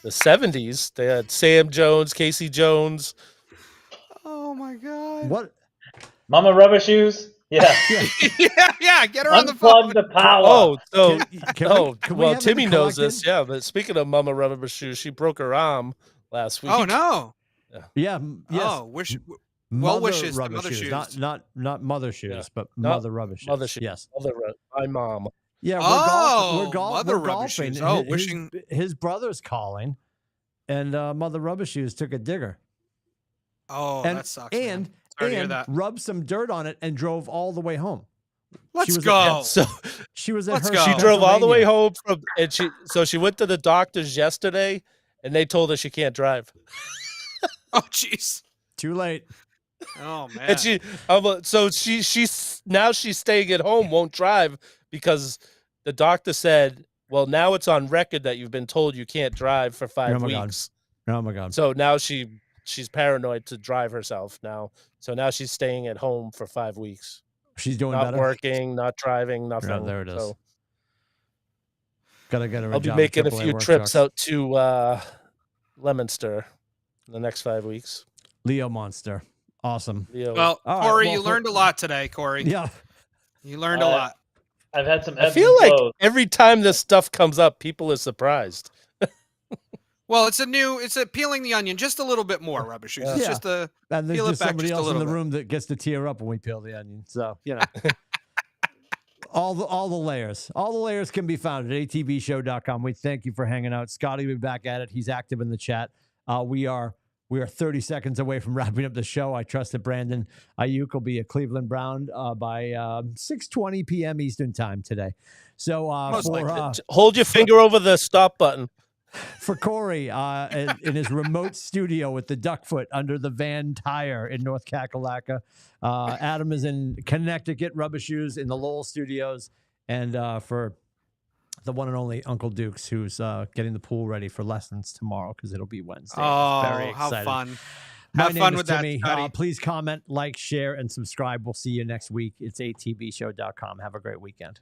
[SPEAKER 3] the 70s. They had Sam Jones, Casey Jones.
[SPEAKER 2] Oh my God.
[SPEAKER 1] What?
[SPEAKER 4] Mama Rubber Shoes. Yeah.
[SPEAKER 2] yeah. Get her on the phone.
[SPEAKER 4] Unplug the power.
[SPEAKER 3] Oh, so
[SPEAKER 1] Can we
[SPEAKER 3] well,
[SPEAKER 1] have it
[SPEAKER 3] Timmy knows this.
[SPEAKER 1] collected?
[SPEAKER 3] Yeah, but speaking of Mama Rubber Shoes, she broke her arm last week.
[SPEAKER 2] Oh no.
[SPEAKER 1] Yeah. Yes.
[SPEAKER 2] Oh, wish.
[SPEAKER 1] Mother
[SPEAKER 2] wishes to
[SPEAKER 1] rubber
[SPEAKER 2] mother shoes.
[SPEAKER 1] Not mother shoes,
[SPEAKER 3] Yeah.
[SPEAKER 1] but
[SPEAKER 3] Not
[SPEAKER 1] mother rubber shoes.
[SPEAKER 3] Mother shoes.
[SPEAKER 1] Yes.
[SPEAKER 3] My mom.
[SPEAKER 1] Yeah,
[SPEAKER 2] Oh,
[SPEAKER 1] we're
[SPEAKER 2] mother rubber
[SPEAKER 1] golfing.
[SPEAKER 2] shoes. Oh,
[SPEAKER 1] His-
[SPEAKER 2] wishing-
[SPEAKER 1] his brother's calling, and Mother Rubber Shoes took a digger
[SPEAKER 2] Oh,
[SPEAKER 1] and
[SPEAKER 2] that sucks. man.
[SPEAKER 1] and
[SPEAKER 2] Sorry to hear
[SPEAKER 1] and
[SPEAKER 2] that.
[SPEAKER 1] rubbed some dirt on it and drove all the way home.
[SPEAKER 2] Let's
[SPEAKER 1] was
[SPEAKER 2] go.
[SPEAKER 3] So
[SPEAKER 1] She was at
[SPEAKER 2] Let's
[SPEAKER 1] her.
[SPEAKER 2] go.
[SPEAKER 3] she drove all the way
[SPEAKER 1] Pennsylvania.
[SPEAKER 3] home and she went to the doctors yesterday, and they told her she can't drive.
[SPEAKER 2] Oh, jeez.
[SPEAKER 1] Too late.
[SPEAKER 2] Oh man.
[SPEAKER 3] And she's now she's staying at home, won't drive because the doctor said, well, now it's on record that you've been told you can't drive for 5
[SPEAKER 1] Oh my God.
[SPEAKER 3] weeks.
[SPEAKER 1] Oh my God.
[SPEAKER 3] So now she's paranoid to drive herself now. So now she's staying at home for 5 weeks.
[SPEAKER 1] She's doing
[SPEAKER 3] Not
[SPEAKER 1] better.
[SPEAKER 3] working, not driving, nothing.
[SPEAKER 1] there it is.
[SPEAKER 3] So
[SPEAKER 1] Gotta get her.
[SPEAKER 3] I'll be making a few trips out to Leominster in the next 5 weeks.
[SPEAKER 1] Leo Monster. Awesome.
[SPEAKER 3] Leo.
[SPEAKER 2] well,
[SPEAKER 1] All right,
[SPEAKER 2] Corey,
[SPEAKER 1] well,
[SPEAKER 2] you learned a lot today, Corey.
[SPEAKER 1] Yeah.
[SPEAKER 2] You learned a lot.
[SPEAKER 4] I've had some.
[SPEAKER 3] I
[SPEAKER 4] ebbs
[SPEAKER 3] feel
[SPEAKER 4] and
[SPEAKER 3] like
[SPEAKER 4] flows.
[SPEAKER 3] every time this stuff comes up, people are surprised.
[SPEAKER 2] Well, it's a peeling the onion just a little bit more, Rubber Shoes. It's
[SPEAKER 1] Yeah.
[SPEAKER 2] just a
[SPEAKER 1] And there's
[SPEAKER 2] Peel it
[SPEAKER 1] just
[SPEAKER 2] back
[SPEAKER 1] somebody
[SPEAKER 2] just a
[SPEAKER 1] else in
[SPEAKER 2] little
[SPEAKER 1] the
[SPEAKER 2] bit.
[SPEAKER 1] room that gets to tear up when we peel the onion. So, you know. all the layers. All the layers can be found at atbshow.com. We thank you for hanging out. Scotty will be back at it. He's active in the chat. We are 30 seconds away from wrapping up the show. I trust that Brandon Ayuk will be a Cleveland Brown by 6:20 p.m. Eastern time today. So
[SPEAKER 3] Hold your finger over the stop button.
[SPEAKER 1] for Corey in his remote studio with the Duckfoot under the van tire in North Kakalaka. Adam is in Connecticut, Rubber Shoes in the Lowell studios. And for the one and only Uncle Dukes, who's getting the pool ready for lessons tomorrow because it'll be Wednesday.
[SPEAKER 2] Oh,
[SPEAKER 1] Very
[SPEAKER 2] how
[SPEAKER 1] excited.
[SPEAKER 2] fun.
[SPEAKER 1] My
[SPEAKER 2] Have
[SPEAKER 1] name
[SPEAKER 2] fun
[SPEAKER 1] is
[SPEAKER 2] with
[SPEAKER 1] Timmy.
[SPEAKER 2] that, Scotty.
[SPEAKER 1] Please comment, like, share, and subscribe. We'll see you next week. It's atbshow.com. Have a great weekend.